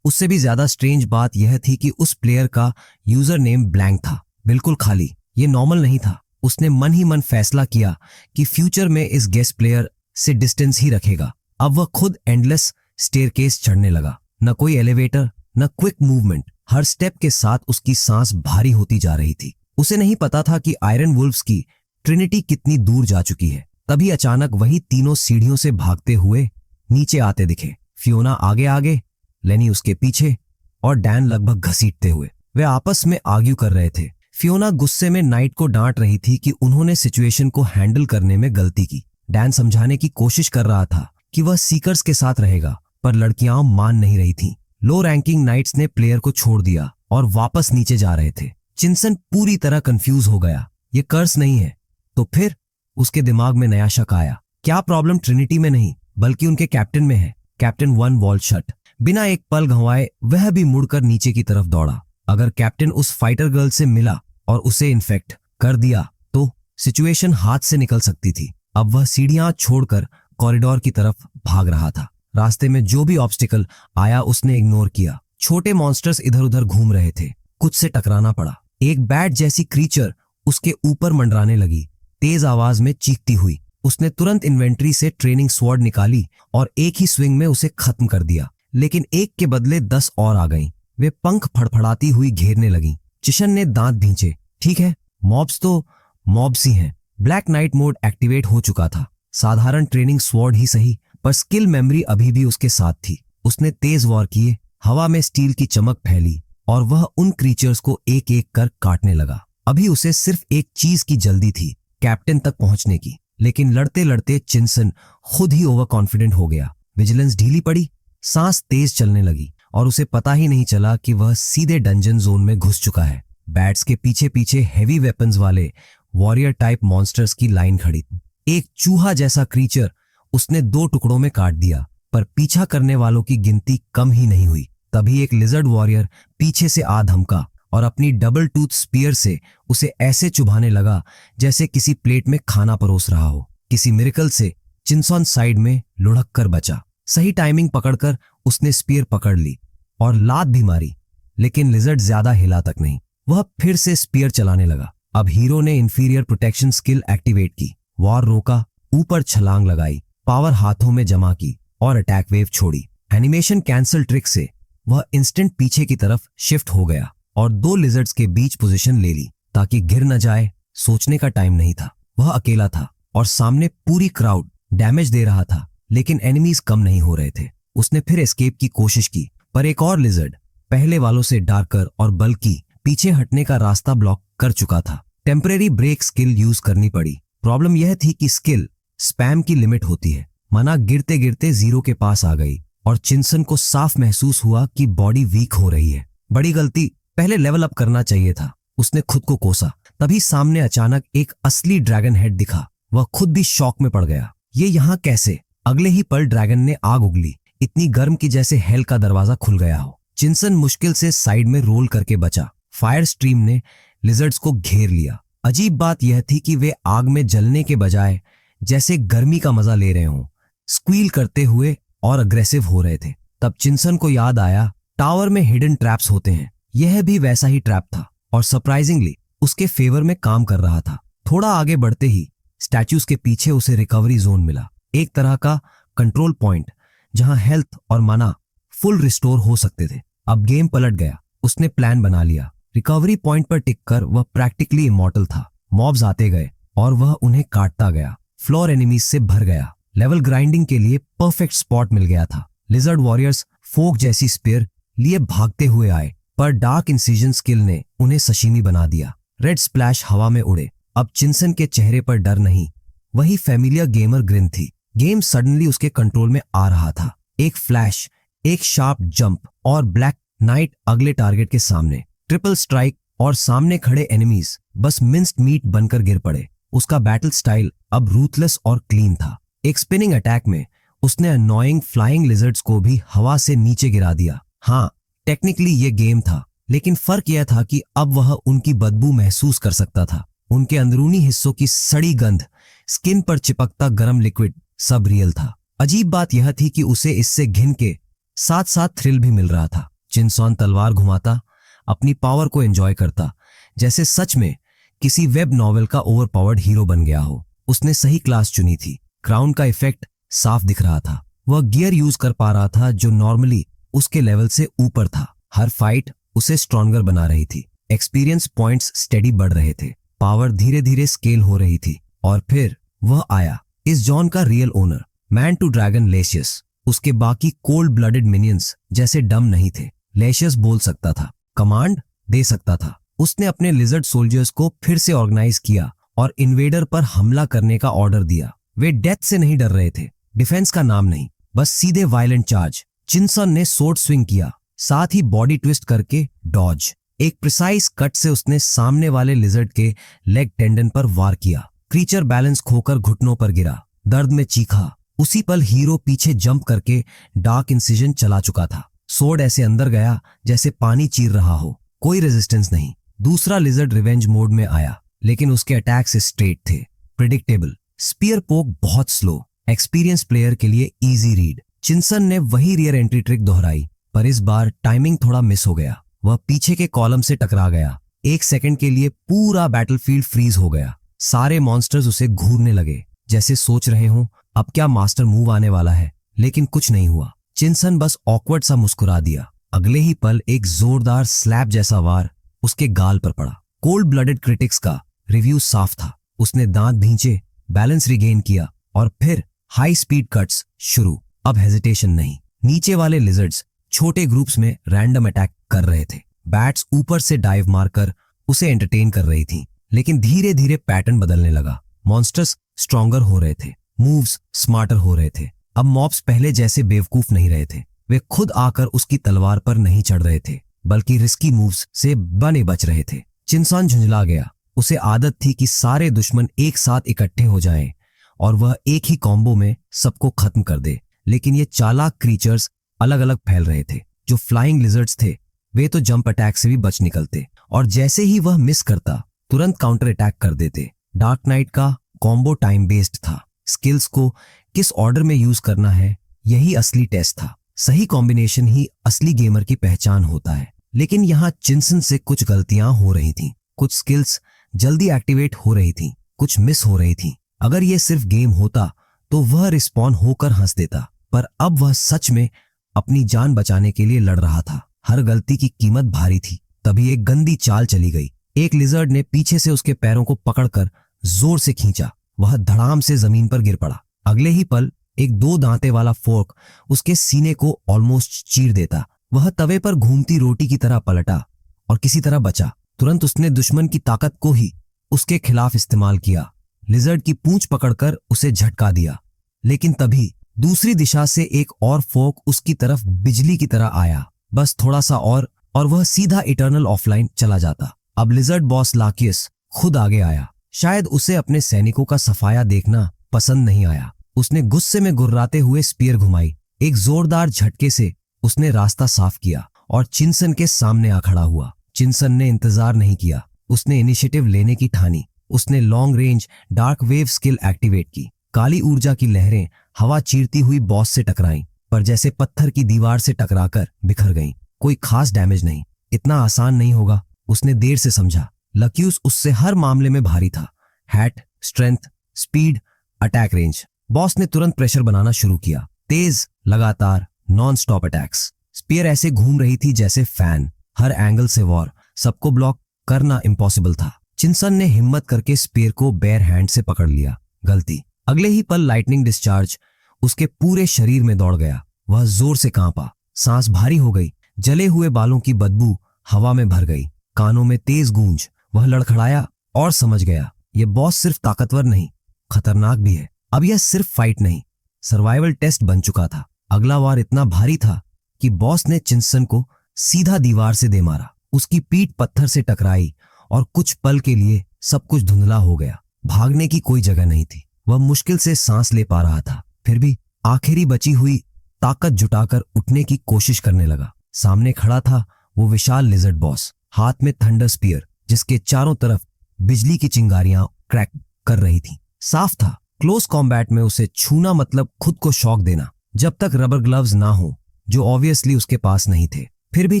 उससे भी ज्यादा स्ट्रेंज बात यह थी कि उस प्लेयर का यूजर नेम ब्लैंक था, बिल्कुल खाली। ये नॉर्मल नहीं था। उसने मन ही मन फैसला किया कि फ्यूचर में इस गेस्ट प्लेयर से डिस्टेंस ही रखेगा। अब वह खुद एंडलेस स्टेयरकेस चढ़ने लगा। न कोई एलिवेटर, न क्विक मूवमेंट। हर स्टेप के साथ उसकी सांस भारी होती जा रही थी। उसे नहीं पता था कि आयरन वुल्फ्स की ट्रिनिटी कितनी दूर जा चुकी है। तभी अचानक वही तीनों सीढ़ियों से भागते हुए नीचे आते दिखे। फियोना आगे आगे, लेनी उसके पीछे और डैन लगभग घसीटते हुए। वे आपस में आर्ग्यू कर रहे थे। फियोना गुस्से में नाइट को डांट रही थी कि उन्होंने सिचुएशन को हैंडल करने में गलती की। डैन समझाने की कोशिश कर रहा था कि वह सीकर्स के साथ रहेगा, पर लड़कियां मान नहीं रही थीं। लो रैंकिंग नाइट्स ने प्लेयर को छोड़ दिया और वापस नीचे जा रहे थे। चिंसन पूरी तरह कंफ्यूज हो गया। ये कर्स नहीं है तो फिर? उसके दिमाग में नया शक आया। क्या प्रॉब्लम ट्रिनिटी में नहीं बल्कि उनके कैप्टन में है? Captain one wall shut. बिना एक पल गंवाए वह भी मुड़कर नीचे की तरफ दौड़ा। अगर कैप्टन उस फाइटर गर्ल से मिला और उसे इन्फेक्ट कर दिया तो सिचुएशन हाथ से निकल सकती थी। अब वह सीढ़ियां छोड़कर कॉरिडोर की तरफ भाग रहा था। रास्ते में जो भी ऑब्स्टिकल आया उसने इग्नोर किया। छोटे मॉन्स्टर्स इधर उधर घूम रहे थे। कुछ से टकराना पड़ा। एक बैट जैसी क्रीचर उसके ऊपर मंडराने लगी, तेज आवाज में चीखती हुई। उसने तुरंत इन्वेंट्री से ट्रेनिंग स्वॉर्ड निकाली और एक ही स्विंग में उसे खत्म कर दिया। लेकिन एक के बदले 10 और आ गईं। वे पंख फड़फड़ाती हुई घेरने लगीं। चिशन ने दांत भींचे। ठीक है, मॉब्स तो मॉब्स ही हैं। ब्लैक नाइट मोड एक्टिवेट हो चुका था। साधारण ट्रेनिंग स्वॉर्ड ही सही, पर स्किल मेमोरी अभी भी उसके साथ थी। उसने तेज वार किए। हवा में स्टील की चमक फैली और वह उन क्रीचर्स को एक एक कर काटने लगा। अभी उसे सिर्फ एक चीज की जल्दी थी, कैप्टन तक पहुंचने की। लेकिन लड़ते लड़ते चिंसन खुद ही ओवर कॉन्फिडेंट हो गया। विजिलेंस ढीली पड़ी, सांस तेज चलने लगी और उसे पता ही नहीं चला कि वह सीधे डंजन जोन में घुस चुका है। बैट्स के पीछे पीछे हैवी वेपन्स वाले वॉरियर टाइप मॉन्स्टर्स की लाइन खड़ी। एक चूहा जैसा क्रीचर उसने 2 टुकड़ों में काट दिया, पर पीछा करने वालों की गिनती कम ही नहीं हुई। तभी एक लिजर्ड वॉरियर पीछे से आ धमका और अपनी डबल टूथ स्पीयर से उसे ऐसे चुभाने लगा जैसे किसी प्लेट में खाना परोस रहा हो। किसी मिरेकल से चिंसन साइड में लुढ़क कर बचा। सही टाइमिंग पकड़कर उसने स्पीयर पकड़ ली और लात भी मारी, लेकिन लिजर्ड ज्यादा हिला तक नहीं। वह फिर से स्पीयर चलाने लगा। अब हीरो ने इंफीरियर प्रोटेक्शन स्किल एक्टिवेट की। वॉर रोका, ऊपर छलांग लगाई, पावर हाथों में जमा की और अटैक वेव छोड़ी। एनिमेशन कैंसल ट्रिक से वह इंस्टेंट पीछे की तरफ शिफ्ट हो गया और 2 लिजर्ड्स के बीच पोजीशन ले ली ताकि गिर न जाए। सोचने का टाइम नहीं था। वह अकेला था और सामने पूरी क्राउड डैमेज दे रहा था, लेकिन एनिमीज कम नहीं हो रहे थे। उसने फिर एस्केप की कोशिश की, पर एक और लिजर्ड पहले वालों से डार्कर और बल्कि पीछे हटने का रास्ता ब्लॉक कर चुका था। टेम्परेरी ब्रेक स्किल यूज करनी पड़ी। प्रॉब्लम यह थी कि स्किल स्पैम की लिमिट होती है। मना गिरते गिरते 0 के पास आ गई और चिंसन को साफ महसूस हुआ कि बॉडी वीक हो रही है। बड़ी गलती, पहले लेवल अप करना चाहिए था। उसने खुद को कोसा। तभी सामने अचानक एक असली ड्रैगन हेड दिखा। वह खुद भी शॉक में पड़ गया। ये यहाँ कैसे? अगले ही पल ड्रैगन ने आग उगली, इतनी गर्म कि जैसे हेल का दरवाजा खुल गया हो। चिंसन मुश्किल से साइड में रोल करके बचा। फायर स्ट्रीम ने लिजर्ड्स को घेर लिया। अजीब बात यह थी कि वे आग में जलने के बजाय जैसे गर्मी का मजा ले रहे हों, स्क्वील करते हुए और अग्रेसिव हो रहे थे। तब चिंसन को याद आया, टावर में हिडन ट्रैप्स होते हैं। यह भी वैसा ही ट्रैप था और सरप्राइजिंगली उसके फेवर में काम कर रहा था। थोड़ा आगे बढ़ते ही स्टैच्यूज के पीछे उसे रिकवरी जोन मिला, एक तरह का कंट्रोल पॉइंट जहां हेल्थ और मना फुल रिस्टोर हो सकते थे। अब गेम पलट गया। उसने प्लान बना लिया। रिकवरी पॉइंट पर टिककर वह प्रैक्टिकली इमॉर्टल था। मॉब्स आते गए और वह उन्हें काटता गया। फ्लोर एनिमीज से भर गया। लेवल ग्राइंडिंग के लिए परफेक्ट स्पॉट मिल गया था। लिजर्ड वॉरियर्स फोक जैसी स्पीयर लिए भागते हुए आए, पर डार्क इंसिजन स्किल ने उन्हें सशीमी बना दिया। रेड स्प्लैश हवा में उड़े। अब चिंसन के चेहरे पर डर नहीं, वही फैमिलियर गेमर ग्रिन थी। गेम सडनली उसके कंट्रोल में आ रहा था। एक फ्लैश, एक शार्प जंप और ब्लैक नाइट अगले टारगेट के सामने। ट्रिपल स्ट्राइक और सामने खड़े एनिमीज बस मिंस्ड मीट बनकर गिर पड़े। उसका बैटल स्टाइल अब रूथलेस और क्लीन था। एक स्पिनिंग अटैक में उसने अननोइंग फ्लाइंग लिजर्ड्स को भी हवा से नीचे गिरा दिया। हाँ, टेक्निकली ये गेम था, लेकिन फर्क यह था कि अब वह उनकी बदबू महसूस कर सकता था। उनके अंदरूनी हिस्सों की सड़ी गंध, स्किन पर चिपकता गर्म लिक्विड, सब रियल था। अजीब बात यह थी कि उसे इससे घिन के साथ साथ थ्रिल भी मिल रहा था। चिंसन तलवार घुमाता, अपनी पावर को एंजॉय करता, जैसे सच में किसी वेब नॉवेल का ओवरपावर्ड हीरो बन गया हो। उसने सही क्लास चुनी थी। क्राउन का इफेक्ट साफ दिख रहा था। वह गियर यूज कर पा रहा था जो नॉर्मली उसके लेवल से ऊपर था। हर फाइट उसे स्ट्रॉन्गर बना रही थी। एक्सपीरियंस पॉइंट्स स्टेडी बढ़ रहे थे। पावर धीरे धीरे स्केल हो रही थी। और फिर वह आया, इस जॉन का real owner, man to dragon लेशियस। उसके बाकी कोल्ड ब्लडेड मिनियंस जैसे डम नहीं थे। लेशियस बोल सकता था, कमांड दे सकता था। उसने अपने लिजर्ड सोल्जर्स को फिर से ऑर्गेनाइज किया और इन्वेडर पर हमला करने का ऑर्डर दिया। वे डेथ से नहीं डर रहे थे, डिफेंस का नाम नहीं, बस सीधे वायलेंट चार्ज। चिंसन ने सोर्ड स्विंग किया, साथ ही बॉडी ट्विस्ट करके डॉज। एक प्रिसाइज कट से उसने सामने वाले लिजर्ड के लेग टेंडन पर वार किया। क्रीचर बैलेंस खोकर घुटनों पर गिरा, दर्द में चीखा उसी पल हीरो पीछे जंप करके डार्क इंसिजन चला चुका था। सोर्ड ऐसे अंदर गया जैसे पानी चीर रहा हो, कोई रेजिस्टेंस नहीं। दूसरा लिजर्ड रिवेंज मोड में आया, लेकिन उसके अटैक्स स्ट्रेट थे, प्रिडिक्टेबल। स्पीयर पोक बहुत स्लो, एक्सपीरियंस प्लेयर के लिए इजी रीड। चिंसन ने वही रियर एंट्री ट्रिक दोहराई, पर इस बार टाइमिंग थोड़ा मिस हो गया। वह पीछे के कॉलम से टकरा गया। 1 सेकंड के लिए पूरा बैटलफील्ड फ्रीज हो गया। सारे मॉन्स्टर्स उसे घूरने लगे, जैसे सोच रहे हों अब क्या मास्टर मूव आने वाला है, लेकिन कुछ नहीं हुआ। चिंसन बस ऑकवर्ड सा मुस्कुरा दिया। अगले ही पल एक जोरदार स्लैप जैसा वार उसके गाल पर पड़ा। कोल्ड ब्लडेड क्रिटिक्स का रिव्यू साफ था। उसने दांत भींचे, बैलेंस रिगेन किया और फिर हाई स्पीड कट्स शुरू। अब हेजिटेशन नहीं। नीचे वाले लिजर्ड्स छोटे ग्रुप्स में रैंडम अटैक कर रहे थे। बैट्स ऊपर से डाइव मारकर उसे एंटरटेन कर रही थी, लेकिन धीरे धीरे पैटर्न बदलने लगा। मॉन्स्टर्स स्ट्रॉन्गर हो रहे थे, मूव्स स्मार्टर हो रहे थे। अब मॉब्स पहले जैसे बेवकूफ नहीं रहे थे। वे खुद आकर उसकी तलवार पर नहीं चढ़ रहे थे, बल्कि रिस्की मूव्स से बने बच रहे थे। चिंसान झुंझला गया। उसे आदत थी कि सारे दुश्मन एक साथ इकट्ठे हो जाएं और वह एक ही कॉम्बो में सबको खत्म कर दे। लेकिन ये चालाक क्रीचर्स अलग अलग फैल रहे थे। जो फ्लाइंग लिजर्ड्स थे वे तो जंप अटैक से भी बच निकलते, और जैसे ही वह मिस करता तुरंत काउंटर अटैक कर देते। डार्क नाइट का कॉम्बो टाइम बेस्ड था। स्किल्स को किस ऑर्डर में यूज करना है, यही असली टेस्ट था। सही कॉम्बिनेशन ही असली गेमर की पहचान होता है। लेकिन यहाँ चिंसन से कुछ गलतियां हो रही थीं। कुछ स्किल्स जल्दी एक्टिवेट हो रही थीं, कुछ मिस हो रही थीं। अगर ये सिर्फ गेम होता तो वह रिस्पॉन होकर हंस देता, पर अब वह सच में अपनी जान बचाने के लिए लड़ रहा था। हर गलती की कीमत भारी थी। तभी एक गंदी चाल चली गई। एक लिजर्ड ने पीछे से उसके पैरों को पकड़कर जोर से खींचा। वह धड़ाम से जमीन पर गिर पड़ा। अगले ही पल एक 2 दांते वाला फोर्क उसके सीने को ऑलमोस्ट चीर देता। वह तवे पर घूमती रोटी की तरह पलटा और किसी तरह बचा। तुरंत उसने दुश्मन की ताकत को ही उसके खिलाफ इस्तेमाल किया। लिजर्ड की पूंछ पकड़कर उसे झटका दिया, लेकिन तभी दूसरी दिशा से एक और फोर्क उसकी तरफ बिजली की तरह आया। बस थोड़ा सा और वह सीधा इटर्नल ऑफलाइन चला जाता। अब लिजर्ड बॉस लाकियस खुद आगे आया। शायद उसे अपने सैनिकों का सफाया देखना पसंद नहीं आया। उसने गुस्से में गुर्राते हुए स्पीयर घुमाई। एक जोरदार झटके से उसने रास्ता साफ किया और चिंसन के सामने आ खड़ा हुआ। चिंसन ने इंतजार नहीं किया। उसने इनिशिएटिव लेने की ठानी। उसने long range dark wave skill activate की। काली ऊर्जा की लहरें हवा चीरती हुई बॉस से टकराईं, पर जैसे पत्थर की दीवार से टकराकर बिखर गईं। कोई खास डैमेज नहीं। इतना आसान नहीं होगा, उसने देर से समझा। लक्यूस उससे हर मामले में भारी था। Hat, strength, speed, attack range. Boss ने तुरंत प्रेशर बनाना शुरू किया। तेज, लगातार, नॉन स्टॉप अटैक्स। स्पीयर ऐसे घूम रही थी जैसे फैन। हर एंगल से वॉर। सबको ब्लॉक करना इम्पॉसिबल था। चिंसन ने हिम्मत करके स्पीयर को बेयर हैंड से पकड़ लिया। गलती। अगले ही पल लाइटनिंग डिस्चार्ज उसके पूरे शरीर में दौड़ गया। वह जोर से कांपा। सांस भारी हो गई। जले हुए बालों की बदबू हवा में भर गई। कानों में तेज गूंज। वह लड़खड़ाया और समझ गया, यह बॉस सिर्फ ताकतवर नहीं, खतरनाक भी है। अब यह सिर्फ फाइट नहीं, सर्वाइवल टेस्ट बन चुका था। अगला वार इतना भारी था कि बॉस ने चिंसन को सीधा दीवार से दे मारा। उसकी पीठ पत्थर से टकराई और कुछ पल के लिए सब कुछ धुंधला हो गया। भागने की कोई जगह नहीं थी। वह मुश्किल से सांस ले पा रहा था, फिर भी आखिरी बची हुई ताकत जुटाकर उठने की कोशिश करने लगा। सामने खड़ा था वो विशाल लिजर्ड बॉस, हाथ में थंडर स्पीयर, जिसके चारों तरफ बिजली की चिंगारियां क्रैक कर रही थीं। साफ था, क्लोज कॉम्बैट में उसे छूना मतलब खुद को शॉक देना, जब तक रबर ग्लव्स ना हो, जो ऑब्वियसली उसके पास नहीं थे। फिर भी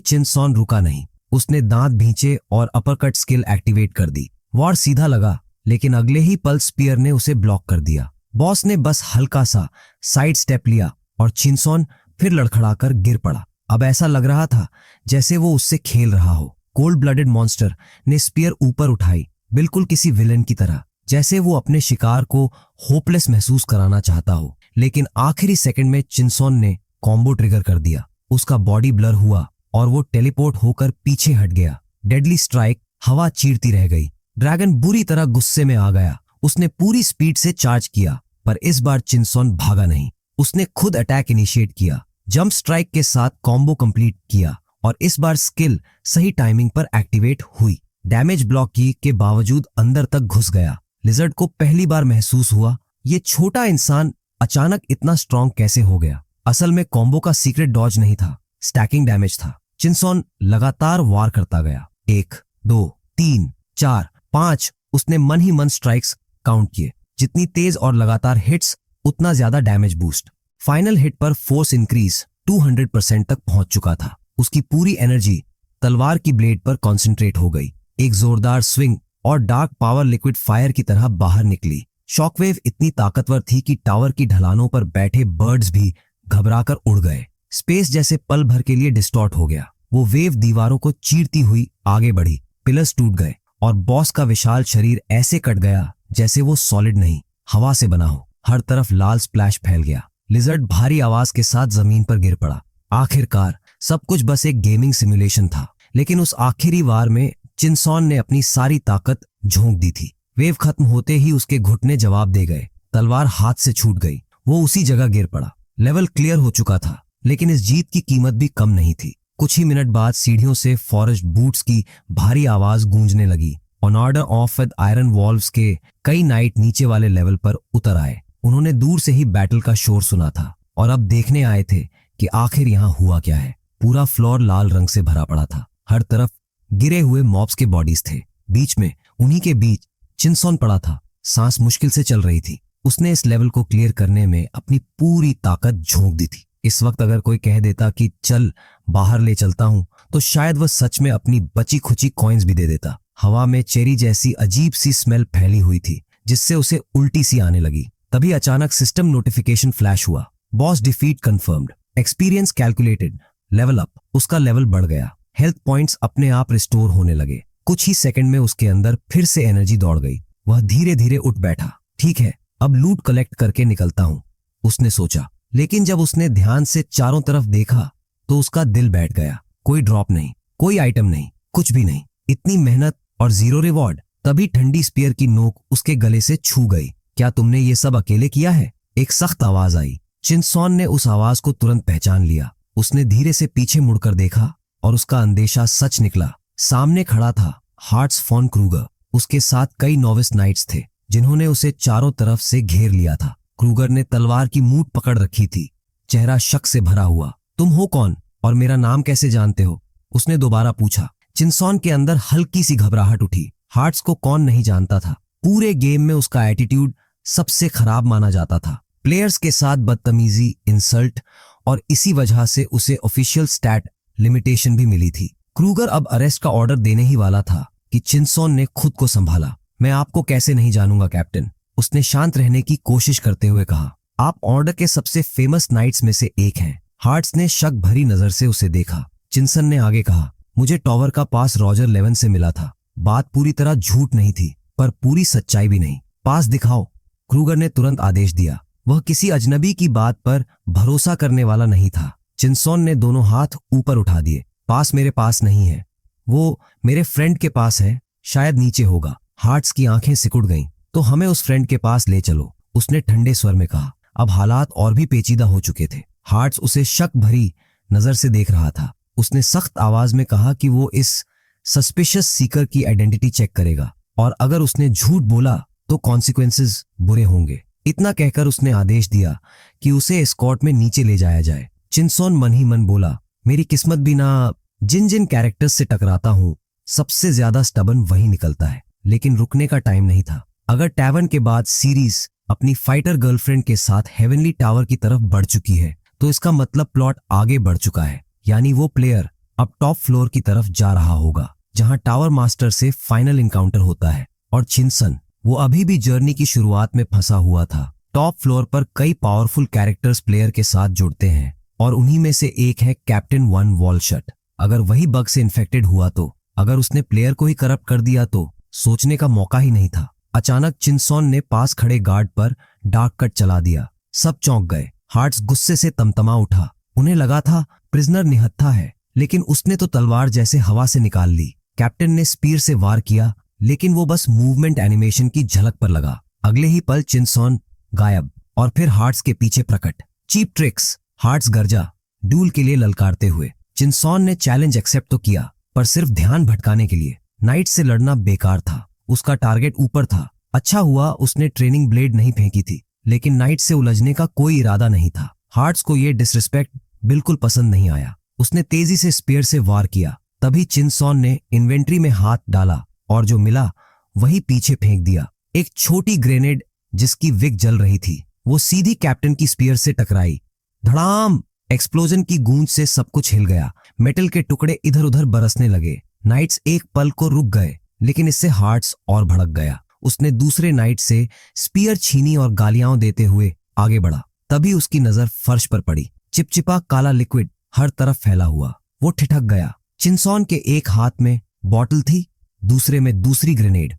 चिंसॉन रुका नहीं। उसने दांत भींचे और अपरकट स्किल एक्टिवेट कर दी। वार सीधा लगा, लेकिन अगले ही पल स्पीयर ने उसे ब्लॉक कर दिया। बॉस ने बस हल्का सा साइड स्टेप लिया और चिंसॉन फिर लड़खड़ाकर गिर पड़ा। अब ऐसा लग रहा था जैसे वो उससे खेल रहा हो। कोल्ड ब्लडेड मॉन्स्टर ने स्पीयर ऊपर उठाई, बिल्कुल किसी विलेन की तरह, जैसे वो अपने शिकार को होपलेस महसूस कराना चाहता हो। लेकिन आखिरी सेकंड में चिंसॉन ने कॉम्बो ट्रिगर कर दिया। उसका बॉडी ब्लर हुआ और वो टेलीपोर्ट होकर पीछे हट गया। डेडली स्ट्राइक हवा चीरती रह गई। ड्रैगन बुरी तरह गुस्से में आ गया। उसने पूरी स्पीड से चार्ज किया, पर इस बार चिंसॉन भागा नहीं। उसने खुद अटैक इनिशिएट किया, जंप स्ट्राइक के साथ कॉम्बो कंप्लीट किया और इस बार स्किल सही टाइमिंग पर एक्टिवेट हुई। डैमेज ब्लॉक की के बावजूद अंदर तक घुस गया। लिजर्ड को पहली बार महसूस हुआ ये छोटा इंसान अचानक इतना स्ट्रॉन्ग कैसे हो गया? असल में कॉम्बो का सीक्रेट डॉज नहीं था, स्टैकिंग डैमेज था। चिनसॉन लगातार वार करता गया। 1, 2, 3, 4, 5। उसने मन ही मन स्ट्राइक्स काउंट किए। जितनी तेज और लगातार हिट्स, उतना ज्यादा डैमेज बूस्ट। फाइनल हिट पर फोर्स इंक्रीज 200% तक पहुंच चुका था। उसकी पूरी एनर्जी तलवार की ब्लेड पर कॉन्सेंट्रेट हो गई। एक जोरदार स्विंग और डार्क पावर लिक्विड फायर की तरह बाहर निकली। शॉकवेव इतनी ताकतवर थी कि टावर की ढलानों पर बैठे बर्ड्स भी घबराकर उड़ गए। स्पेस जैसे पल भर के लिए डिस्टॉर्ट हो गया। वो वेव दीवारों को चीरती हुई आगे बढ़ी। पिलर्स टूट गए और बॉस का विशाल शरीर ऐसे कट गया जैसे वो सॉलिड नहीं, हवा से बना हो। हर तरफ लाल स्प्लैश फैल गया। लिजर्ड भारी आवाज के साथ जमीन पर गिर पड़ा। आखिरकार सब कुछ बस एक गेमिंग सिमुलेशन था। लेकिन उस आखिरी वार में चिनसॉन ने अपनी सारी ताकत झोंक दी थी। वेव खत्म होते ही उसके घुटने जवाब दे गए। तलवार हाथ से छूट गई। वो उसी जगह गिर पड़ा। लेवल क्लियर हो चुका था, लेकिन इस जीत की कीमत भी कम नहीं थी। कुछ ही मिनट बाद सीढ़ियों से फॉरेस्ट बूट्स की भारी आवाज गूंजने लगी। On order of with iron valves के कई नाइट नीचे वाले लेवल पर उतर आए। उन्होंने दूर से ही बैटल का शोर सुना था और अब देखने आए थे कि आखिर यहाँ हुआ क्या है। पूरा फ्लोर लाल रंग से भरा पड़ा था। हर तरफ गिरे हुए मॉब्स के बॉडीज थे। बीच में, उन्हीं के बीच चिनसॉन पड़ा था। सांस मुश्किल से चल रही थी। उसने इस लेवल को क्लियर करने में अपनी पूरी ताकत झोंक दी थी। इस वक्त अगर कोई कह देता कि चल बाहर ले चलता हूं, तो शायद वह सच में अपनी बची खुची कॉइन्स भी दे देता। हवा में चेरी जैसी अजीब सी स्मेल फैली हुई थी, जिससे उसे उल्टी सी आने लगी। तभी अचानक सिस्टम नोटिफिकेशन फ्लैश हुआ। Boss defeat confirmed, experience calculated, level up. उसका लेवल बढ़ गया। हेल्थ पॉइंट्स अपने आप रिस्टोर होने लगे। कुछ ही सेकंड में उसके अंदर फिर से एनर्जी दौड़ गई। वह धीरे धीरे उठ बैठा। ठीक है, अब लूट कलेक्ट करके निकलता हूं, उसने सोचा। लेकिन जब उसने ध्यान से चारों तरफ देखा तो उसका दिल बैठ गया। कोई ड्रॉप नहीं, कोई आइटम नहीं, कुछ भी नहीं। इतनी मेहनत और जीरो रिवॉर्ड। तभी ठंडी स्पीयर की नोक उसके गले से छू गई। क्या तुमने ये सब अकेले किया है? एक सख्त आवाज आई। चिनसॉन ने उस आवाज को तुरंत पहचान लिया। उसने धीरे से पीछे मुड़कर देखा और उसका अंदेशा सच निकला। सामने खड़ा था हार्ट्स फॉन क्रूगर। उसके साथ कई नोविस नाइट्स थे, जिन्होंने उसे चारों तरफ से घेर लिया था। क्रूगर ने तलवार की मूठ पकड़ रखी थी, चेहरा शक से भरा हुआ। तुम हो कौन और मेरा नाम कैसे जानते हो? उसने दोबारा पूछा। चिनसॉन के अंदर हल्की सी घबराहट उठी। हार्ट्स को कौन नहीं जानता था? पूरे गेम में उसका एटीट्यूड सबसे खराब माना जाता था। प्लेयर्स के साथ बदतमीजी, इंसल्ट, और इसी वजह से उसे ऑफिशियल स्टैट लिमिटेशन भी मिली थी। क्रूगर अब अरेस्ट का ऑर्डर देने ही वाला था कि चिनसॉन ने खुद को संभाला। मैं आपको कैसे नहीं जानूंगा कैप्टन, उसने शांत रहने की कोशिश करते हुए कहा। आप ऑर्डर के सबसे फेमस नाइट्स में से एक हैं। हार्ट्स ने शक भरी नजर से उसे देखा। चिनसन ने आगे कहा, मुझे टॉवर का पास रॉजर 11 से मिला था। बात पूरी तरह झूठ नहीं थी, पर पूरी सच्चाई भी नहीं। पास दिखाओ, क्रूगर ने तुरंत आदेश दिया। वह किसी अजनबी की बात पर भरोसा करने वाला नहीं था। चिनसॉन ने दोनों हाथ ऊपर उठा दिए। पास मेरे पास नहीं है, वो मेरे फ्रेंड के पास है, शायद नीचे होगा। हार्ट्स की आंखें सिकुड़ गईं। तो हमें उस फ्रेंड के पास ले चलो, उसने ठंडे स्वर में कहा। अब हालात और भी पेचीदा हो चुके थे। हार्ट्स उसे शक भरी नजर से देख रहा था। उसने सख्त आवाज में कहा कि वो इस सस्पिशियस सीकर की आइडेंटिटी चेक करेगा, और अगर उसने झूठ बोला तो कॉन्सिक्वेंसेस बुरे होंगे। इतना कहकर उसने आदेश दिया कि उसे एस्कॉर्ट में नीचे ले जाया जाए। चिनसॉन मन ही मन बोला, मेरी किस्मत भी ना, जिन जिन कैरेक्टर्स से टकराता हूं, सबसे ज्यादा स्टबन वही निकलता है। लेकिन रुकने का टाइम नहीं था। अगर टैवर्न के बाद सीरीज अपनी फाइटर गर्लफ्रेंड के साथ हेवनली टावर की तरफ बढ़ चुकी है, तो इसका मतलब प्लॉट आगे बढ़ चुका है। यानी वो प्लेयर अब टॉप फ्लोर की तरफ जा रहा होगा, जहां टावर मास्टर से फाइनल इनकाउंटर होता है। और चिनसन, वो अभी भी जर्नी की शुरुआत में फंसा हुआ था। टॉप फ्लोर पर कई पावरफुल कैरेक्टर्स प्लेयर के साथ जुड़ते हैं, और उन्हीं में से एक है कैप्टन वन वॉलशट। अगर वही बग से इन्फेक्टेड हुआ तो, अगर उसने प्लेयर को ही करप्ट कर दिया तो, सोचने का मौका ही नहीं था। अचानक चिनसॉन ने पास खड़े गार्ड पर डार्क कट चला दिया। सब चौंक गए। हार्ट्स गुस्से से तमतमा उठा। उन्हें लगा था प्रिजनर निहत्था है, लेकिन उसने तो तलवार जैसे हवा से निकाल ली। कैप्टन ने स्पीर से वार किया, लेकिन वो बस मूवमेंट एनिमेशन की झलक पर लगा। अगले ही पल चिनसॉन गायब, और फिर हार्ट्स के पीछे प्रकट। चीप ट्रिक्स, हार्ट्स गरजा, ड्यूल के लिए ललकारते हुए। चिनसॉन ने चैलेंज एक्सेप्ट तो किया, पर सिर्फ ध्यान भटकाने के लिए। नाइट से लड़ना बेकार था। उसका टारगेट ऊपर था। अच्छा हुआ उसने ट्रेनिंग ब्लेड नहीं फेंकी थी, लेकिन नाइट से उलझने का कोई इरादा नहीं था। हार्ट्स को ये डिसरिस्पेक्ट बिल्कुल पसंद नहीं आया। उसने तेजी से स्पीयर से वार किया। तभी चिनसॉन ने इन्वेंट्री में हाथ डाला और जो मिला वही पीछे फेंक दिया। एक छोटी ग्रेनेड जिसकी विक जल रही थी, वो सीधी कैप्टन की स्पीयर से टकराई। धड़ाम! एक्सप्लोजन की गूंज से सब कुछ हिल गया। मेटल के टुकड़े इधर उधर बरसने लगे। नाइट्स एक पल को रुक गए, लेकिन इससे हार्ट्स और भड़क गया। उसने दूसरे नाइट से स्पीयर छीनी और गालियां देते हुए आगे बढ़ा। तभी उसकी नजर फर्श पर पड़ी। चिपचिपा काला लिक्विड हर तरफ फैला हुआ। वो ठिठक गया। चिनसॉन के एक हाथ में बॉटल थी, दूसरे में दूसरी ग्रेनेड।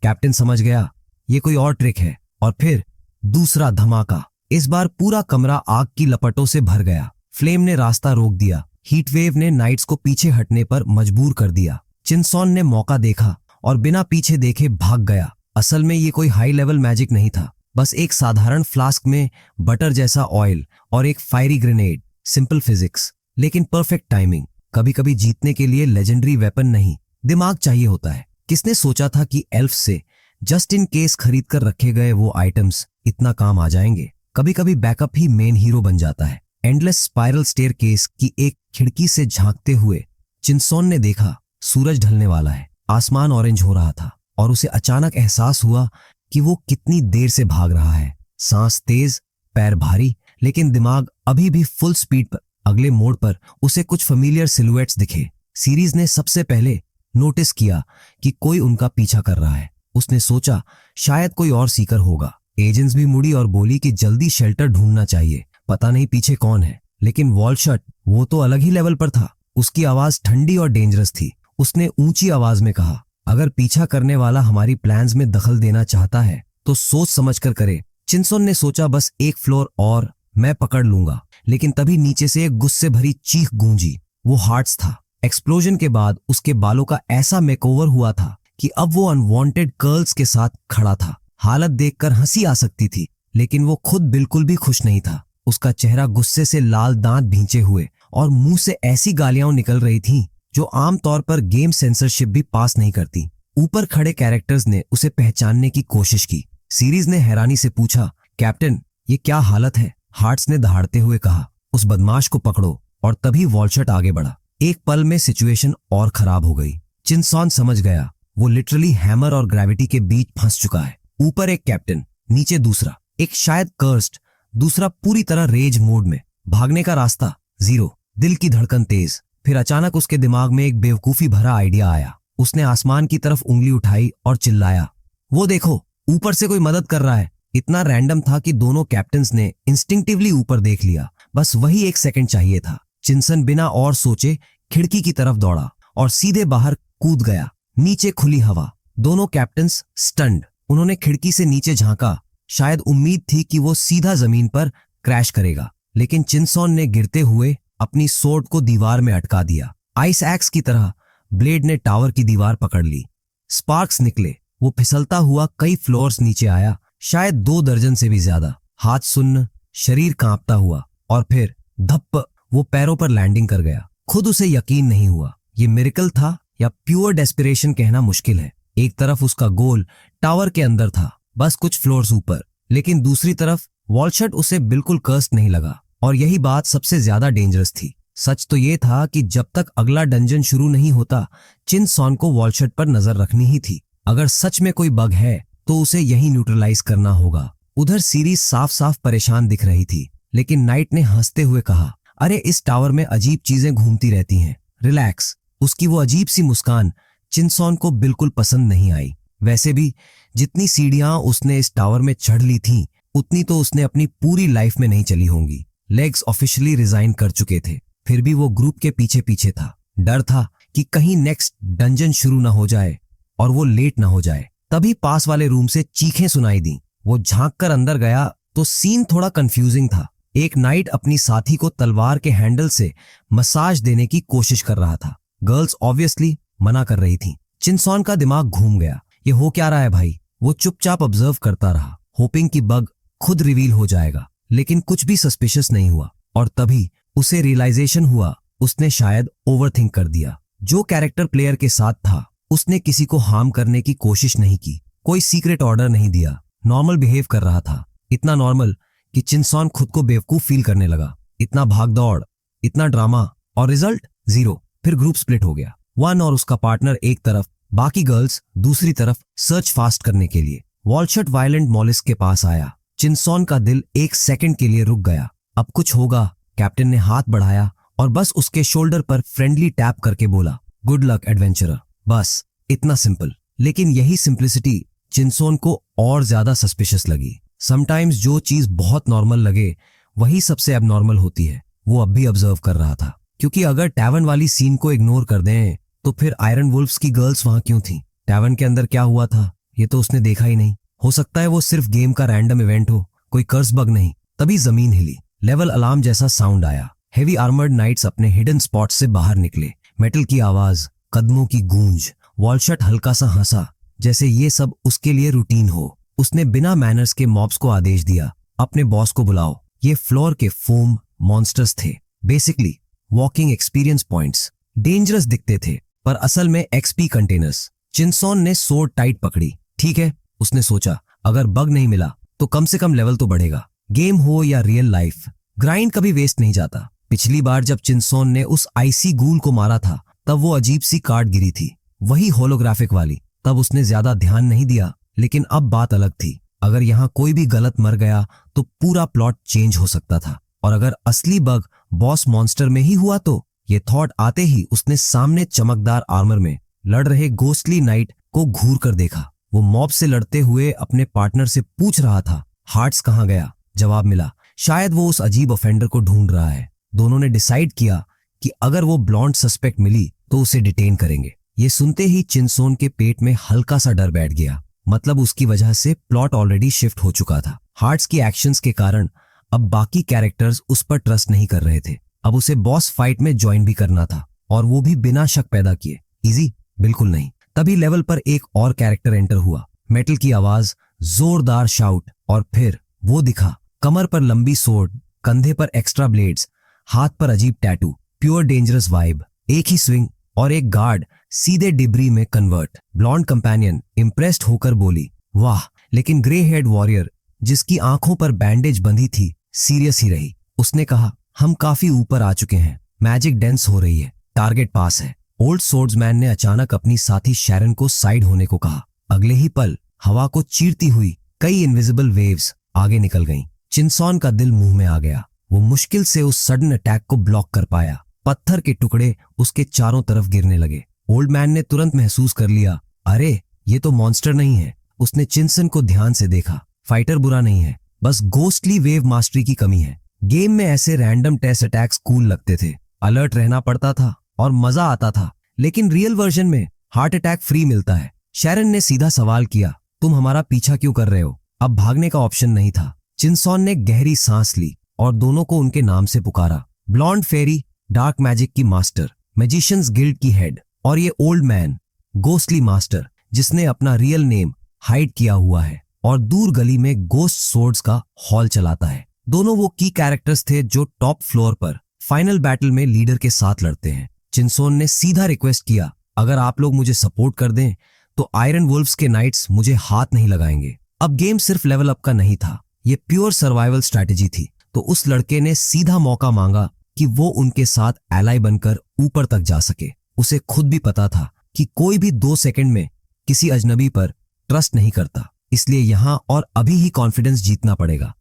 कैप्टन समझ गया ये कोई और ट्रिक है। और फिर दूसरा धमाका। इस बार पूरा कमरा आग की लपटों से भर गया। फ्लेम ने रास्ता रोक दिया। हीटवेव ने नाइट्स को पीछे हटने पर मजबूर कर दिया। चिनसॉन ने मौका देखा और बिना पीछे देखे भाग गया। असल में ये कोई हाई लेवल मैजिक नहीं था, बस एक साधारण फ्लास्क में बटर जैसा ऑयल और एक फायरी ग्रेनेड। सिंपल फिजिक्स, लेकिन परफेक्ट टाइमिंग। कभी कभी जीतने के लिए लेजेंडरी वेपन नहीं, दिमाग चाहिए होता है। किसने सोचा था कि एल्फ से जस्ट इन केस खरीद कर रखे गए वो आइटम्स इतना काम आ जाएंगे। कभी कभी बैकअप ही मेन हीरो बन जाता है। एंडलेस स्पाइरल स्टेयरकेस की एक खिड़की से झांकते हुए चिनसॉन ने देखा सूरज ढलने वाला है। आसमान ऑरेंज हो रहा था और उसे अचानक एहसास हुआ कि वो कितनी देर से भाग रहा है। सांस तेज, पैर भारी, लेकिन दिमाग अभी भी फुल स्पीड पर। अगले मोड़ पर उसे कुछ फेमिलियर सिलुएट्स दिखे। सीरीज ने सबसे पहले नोटिस किया कि कोई उनका पीछा कर रहा है। उसने सोचा शायद कोई और सीकर होगा। एजेंट्स भी मुड़ी और बोली कि जल्दी शेल्टर ढूंढना चाहिए, पता नहीं पीछे कौन है। लेकिन वॉलशट, वो तो अलग ही लेवल पर था। उसकी आवाज ठंडी और डेंजरस थी। उसने ऊंची आवाज में कहा, अगर पीछा करने वाला हमारी प्लान्स में दखल देना चाहता है तो सोच समझ कर करे। चिनसॉन ने सोचा बस एक फ्लोर और मैं पकड़ लूंगा। लेकिन तभी नीचे से एक गुस्से भरी चीख गूंजी। वो हार्ट्स था। एक्सप्लोजन के बाद उसके बालों का ऐसा मेकओवर हुआ था कि अब वो अनवांटेड कर्ल्स के साथ खड़ा था। हालत देखकर हंसी आ सकती थी, लेकिन वो खुद बिल्कुल भी खुश नहीं था। उसका चेहरा गुस्से से लाल, दांत भींचे हुए और मुंह से ऐसी गालियां निकल रही थीं जो आमतौर पर गेम सेंसरशिप भी पास नहीं करती। ऊपर खड़े कैरेक्टर्स ने उसे पहचानने की कोशिश की। सीरीज ने हैरानी से पूछा, कैप्टन ये क्या हालत है? हार्ट्स ने दहाड़ते हुए कहा, उस बदमाश को पकड़ो। और तभी वॉलशट आगे बढ़ा। एक पल में सिचुएशन और खराब हो गई। चिनसॉन समझ गया वो लिटरली हैमर और ग्रेविटी के बीच फंस चुका है। ऊपर एक कैप्टन, नीचे दूसरा, एक शायद कर्स्ड, दूसरा पूरी तरह रेज मोड में। भागने का रास्ता जीरो, दिल की धड़कन तेज। फिर अचानक उसके दिमाग में एक बेवकूफी भरा आइडिया आया। उसने आसमान की तरफ उंगली उठाई और चिल्लाया, वो देखो ऊपर से कोई मदद कर रहा है। इतना रैंडम था कि दोनों कैप्टन्स ने इंस्टिंक्टिवली ऊपर देख लिया। बस वही एक सेकंड चाहिए था। चिनसन बिना और सोचे खिड़की की तरफ दौड़ा और सीधे बाहर कूद गया। नीचे खुली हवा। दोनों कैप्टन्स स्टन्ड। उन्होंने खिड़की से नीचे झांका। शायद उम्मीद थी कि वो सीधा जमीन पर क्रैश करेगा, लेकिन चिनसॉन ने गिरते हुए अपनी सोर्ड को दीवार में अटका दिया। आइस एक्स की तरह ब्लेड ने टावर की दीवार पकड़ ली। स्पार्क्स निकले। वो फिसलता हुआ कई फ्लोर्स नीचे आया, शायद 2 दर्जन से भी ज्यादा। हाथ सुन्न, शरीर कांपता हुआ, और फिर धप्प वो पैरों पर लैंडिंग कर गया। खुद उसे यकीन नहीं हुआ ये मिरेकल था या प्योर डेस्पिरेशन कहना मुश्किल है। एक तरफ उसका गोल टावर के अंदर था, बस कुछ फ्लोर्स ऊपर, लेकिन दूसरी तरफ वॉलशट उसे बिल्कुल कर्स्ड नहीं लगा। और यही बात सबसे ज्यादा डेंजरस थी। सच तो ये था कि जब तक अगला डंजन शुरू नहीं होता, चिनसॉन को वॉलशट पर नजर रखनी ही थी। अगर सच में कोई बग है तो उसे यही न्यूट्रलाइज करना होगा। उधर सीरीज साफ साफ परेशान दिख रही थी, लेकिन नाइट ने हंसते हुए कहा, अरे इस टावर में अजीब चीजें घूमती रहती हैं, रिलैक्स। उसकी वो अजीब सी मुस्कान चिनसॉन को बिल्कुल पसंद नहीं आई। वैसे भी जितनी सीढ़ियां उसने इस टावर में चढ़ ली थीं, उतनी तो उसने अपनी पूरी लाइफ में नहीं चली होंगी। लेग्स ऑफिशियली रिजाइन कर चुके थे, फिर भी वो ग्रुप के पीछे पीछे था। डर था कि कहीं नेक्स्ट डंजन शुरू ना हो जाए और वो लेट ना हो जाए। तभी पास वाले रूम से चीखें सुनाई दी। वो झांक कर अंदर गया तो सीन थोड़ा कंफ्यूजिंग था। एक नाइट अपनी साथी को तलवार के हैंडल से मसाज देने की कोशिश कर रहा था। गर्ल्स ऑब्वियसली मना कर रही थीं। चिनसॉन का दिमाग घूम गया। ये हो क्या रहा है भाई? वो चुपचाप ऑब्जर्व करता रहा, होपिंग कि बग खुद रिवील हो जाएगा, लेकिन कुछ भी सस्पिशियस नहीं हुआ। और तभी उसे रियलाइजेशन हुआ उसने शायद ओवरथिंक कर दिया। जो कैरेक्टर प्लेयर के साथ था उसने किसी को हार्म करने की कोशिश नहीं की, कोई सीक्रेट ऑर्डर नहीं दिया, नॉर्मल बिहेव कर रहा था। इतना नॉर्मल कि चिनसॉन खुद को बेवकूफ फील करने लगा। इतना भाग दौड़, इतना ड्रामा, और रिजल्ट जीरो। फिर ग्रुप स्प्लिट हो गया। वन और उसका पार्टनर एक तरफ, बाकी गर्ल्स दूसरी तरफ सर्च फास्ट करने के लिए। वॉलशट वायलेंट मॉलिस के पास आया। चिनसॉन का दिल एक सेकंड के लिए रुक गया। अब कुछ होगा। कैप्टन ने हाथ बढ़ाया और बस उसके शोल्डर पर फ्रेंडली टैप करके बोला, गुड लक एडवेंचरर। बस इतना सिंपल। लेकिन यही सिंप्लिसिटी चिनसॉन को और ज्यादा सस्पिशियस लगी। समटाइम्स जो चीज बहुत नॉर्मल लगे वही सबसे एबनॉर्मल होती है। वो अब भी ऑब्जर्व कर रहा था, क्योंकि अगर टैवन वाली सीन को इग्नोर कर दें तो फिर आयरन वुल्फ्स की गर्ल्स वहां क्यों थीं? टैवन के अंदर क्या हुआ था ये तो उसने देखा ही नहीं। हो सकता है वो सिर्फ गेम का रैंडम इवेंट हो, कोई कर्स बग नहीं। तभी जमीन हिली। लेवल अलार्म जैसा साउंड आया। हेवी आर्मर्ड नाइट्स अपने हिडन स्पॉट से बाहर निकले। मेटल की आवाज, कदमों की गूंज। वॉलशट हल्का सा हंसा, जैसे ये सब उसके लिए रूटीन हो। उसने बिना मैनर्स के मॉब्स को आदेश दिया, अपने बॉस को बुलाओ। ये फ्लोर के फोम मॉन्स्टर्स थे, basically walking experience points. Dangerous दिखते थे पर असल में एक्सपी कंटेनर्स। चिनसॉन ने सोर्ड टाइट पकड़ी। ठीक है, उसने सोचा, अगर बग नहीं मिला तो कम से कम लेवल तो बढ़ेगा। गेम हो या रियल लाइफ, ग्राइंड कभी वेस्ट नहीं जाता। पिछली बार जब चिनसॉन ने उस आईसी गूल को मारा था तब वो अजीब सी कार्ड गिरी थी, वही होलोग्राफिक वाली। तब उसने ज्यादा ध्यान नहीं दिया, लेकिन अब बात अलग थी। अगर यहाँ कोई भी गलत मर गया तो पूरा प्लॉट चेंज हो सकता था। और अगर असली बग बॉस मॉन्स्टर में ही हुआ तो? ये थॉट आते ही उसने सामने चमकदार आर्मर में लड़ रहे गोस्टली नाइट को घूर कर देखा। वो मॉब से लड़ते हुए अपने पार्टनर से पूछ रहा था, हार्ट्स कहाँ गया? जवाब मिला, शायद वो उस अजीब ऑफेंडर को ढूंढ रहा है। दोनों ने डिसाइड किया कि अगर वो ब्लॉन्ड सस्पेक्ट मिली तो उसे डिटेन करेंगे। ये सुनते ही चिनसॉन के पेट में हल्का सा डर बैठ गया। मतलब उसकी वजह से प्लॉट ऑलरेडी शिफ्ट हो चुका था। हार्ट्स की एक्शंस के कारण अब बाकी कैरेक्टर्स उस पर ट्रस्ट नहीं कर रहे थे। अब उसे बॉस फाइट में ज्वाइन भी करना था, और वो भी बिना शक पैदा किए। इजी? बिल्कुल नहीं। तभी लेवल पर एक और कैरेक्टर एंटर हुआ। मेटल की आवाज, जोरदार शाउट, और फिर वो दिखा। कमर पर लंबी सोर्ड, कंधे पर एक्स्ट्रा ब्लेड्स, हाथ पर अजीब टैटू। Pure dangerous vibe. एक ही स्विंग और एक गार्ड सीधे डिब्री में कन्वर्ट। ब्लॉन्ड कंपेनियन इम्प्रेस्ड होकर बोली, वाह। लेकिन ग्रे हेड वॉरियर जिसकी आंखों पर बैंडेज बंधी थी सीरियस ही रही। उसने कहा, हम काफी ऊपर आ चुके हैं। मैजिक डेंस हो रही है, टारगेट पास है। ओल्ड सोर्ड्समैन ने अचानक अपनी साथी शैरन को साइड होने को कहा। अगले ही पल हवा को चीरती हुई कई इनविजिबल वेव्स आगे निकल गईं। चिनसॉन का दिल मुंह में आ गया। वो मुश्किल से उस सडन अटैक को ब्लॉक कर पाया। पत्थर के टुकड़े उसके चारों तरफ गिरने लगे। ओल्ड मैन ने तुरंत महसूस कर लिया, अरे ये तो मॉन्स्टर नहीं है। उसने चिनसन को ध्यान से देखा। फाइटर बुरा नहीं है, बस गोस्टली वेव मास्टरी की कमी है। गेम में ऐसे रैंडम टेस्ट अटैक्स कूल लगते थे, अलर्ट रहना पड़ता था और मजा आता था। लेकिन रियल वर्जन में हार्ट अटैक फ्री मिलता है। शैरन ने सीधा सवाल किया, तुम हमारा पीछा क्यों कर रहे हो? अब भागने का ऑप्शन नहीं था। चिनसॉन ने गहरी सांस ली और दोनों को उनके नाम से पुकारा। ब्लॉन्ड फेरी, डार्क मैजिक की मास्टर, मैजिशियंस गिल्ड की हेड, और ये ओल्ड मैन, गोस्टली मास्टर, जिसने अपना रियल नेम हाइड किया हुआ है और दूर गली में गोस्ट सोर्ड्स का हॉल चलाता है। दोनों वो की कैरेक्टर्स थे जो टॉप फ्लोर पर फाइनल बैटल में लीडर के साथ लड़ते हैं। चिनसॉन ने सीधा रिक्वेस्ट किया, अगर आप लोग मुझे सपोर्ट कर दें तो आयरन वुल्फ्स के नाइट्स मुझे हाथ नहीं लगाएंगे। अब गेम सिर्फ लेवल अप का नहीं था, ये प्योर सर्वाइवल स्ट्रैटेजी थी। तो उस लड़के ने सीधा मौका मांगा कि वो उनके साथ एलाई बनकर ऊपर तक जा सके। उसे खुद भी पता था कि कोई भी 2 सेकंड में किसी अजनबी पर ट्रस्ट नहीं करता, इसलिए यहां और अभी ही कॉन्फिडेंस जीतना पड़ेगा।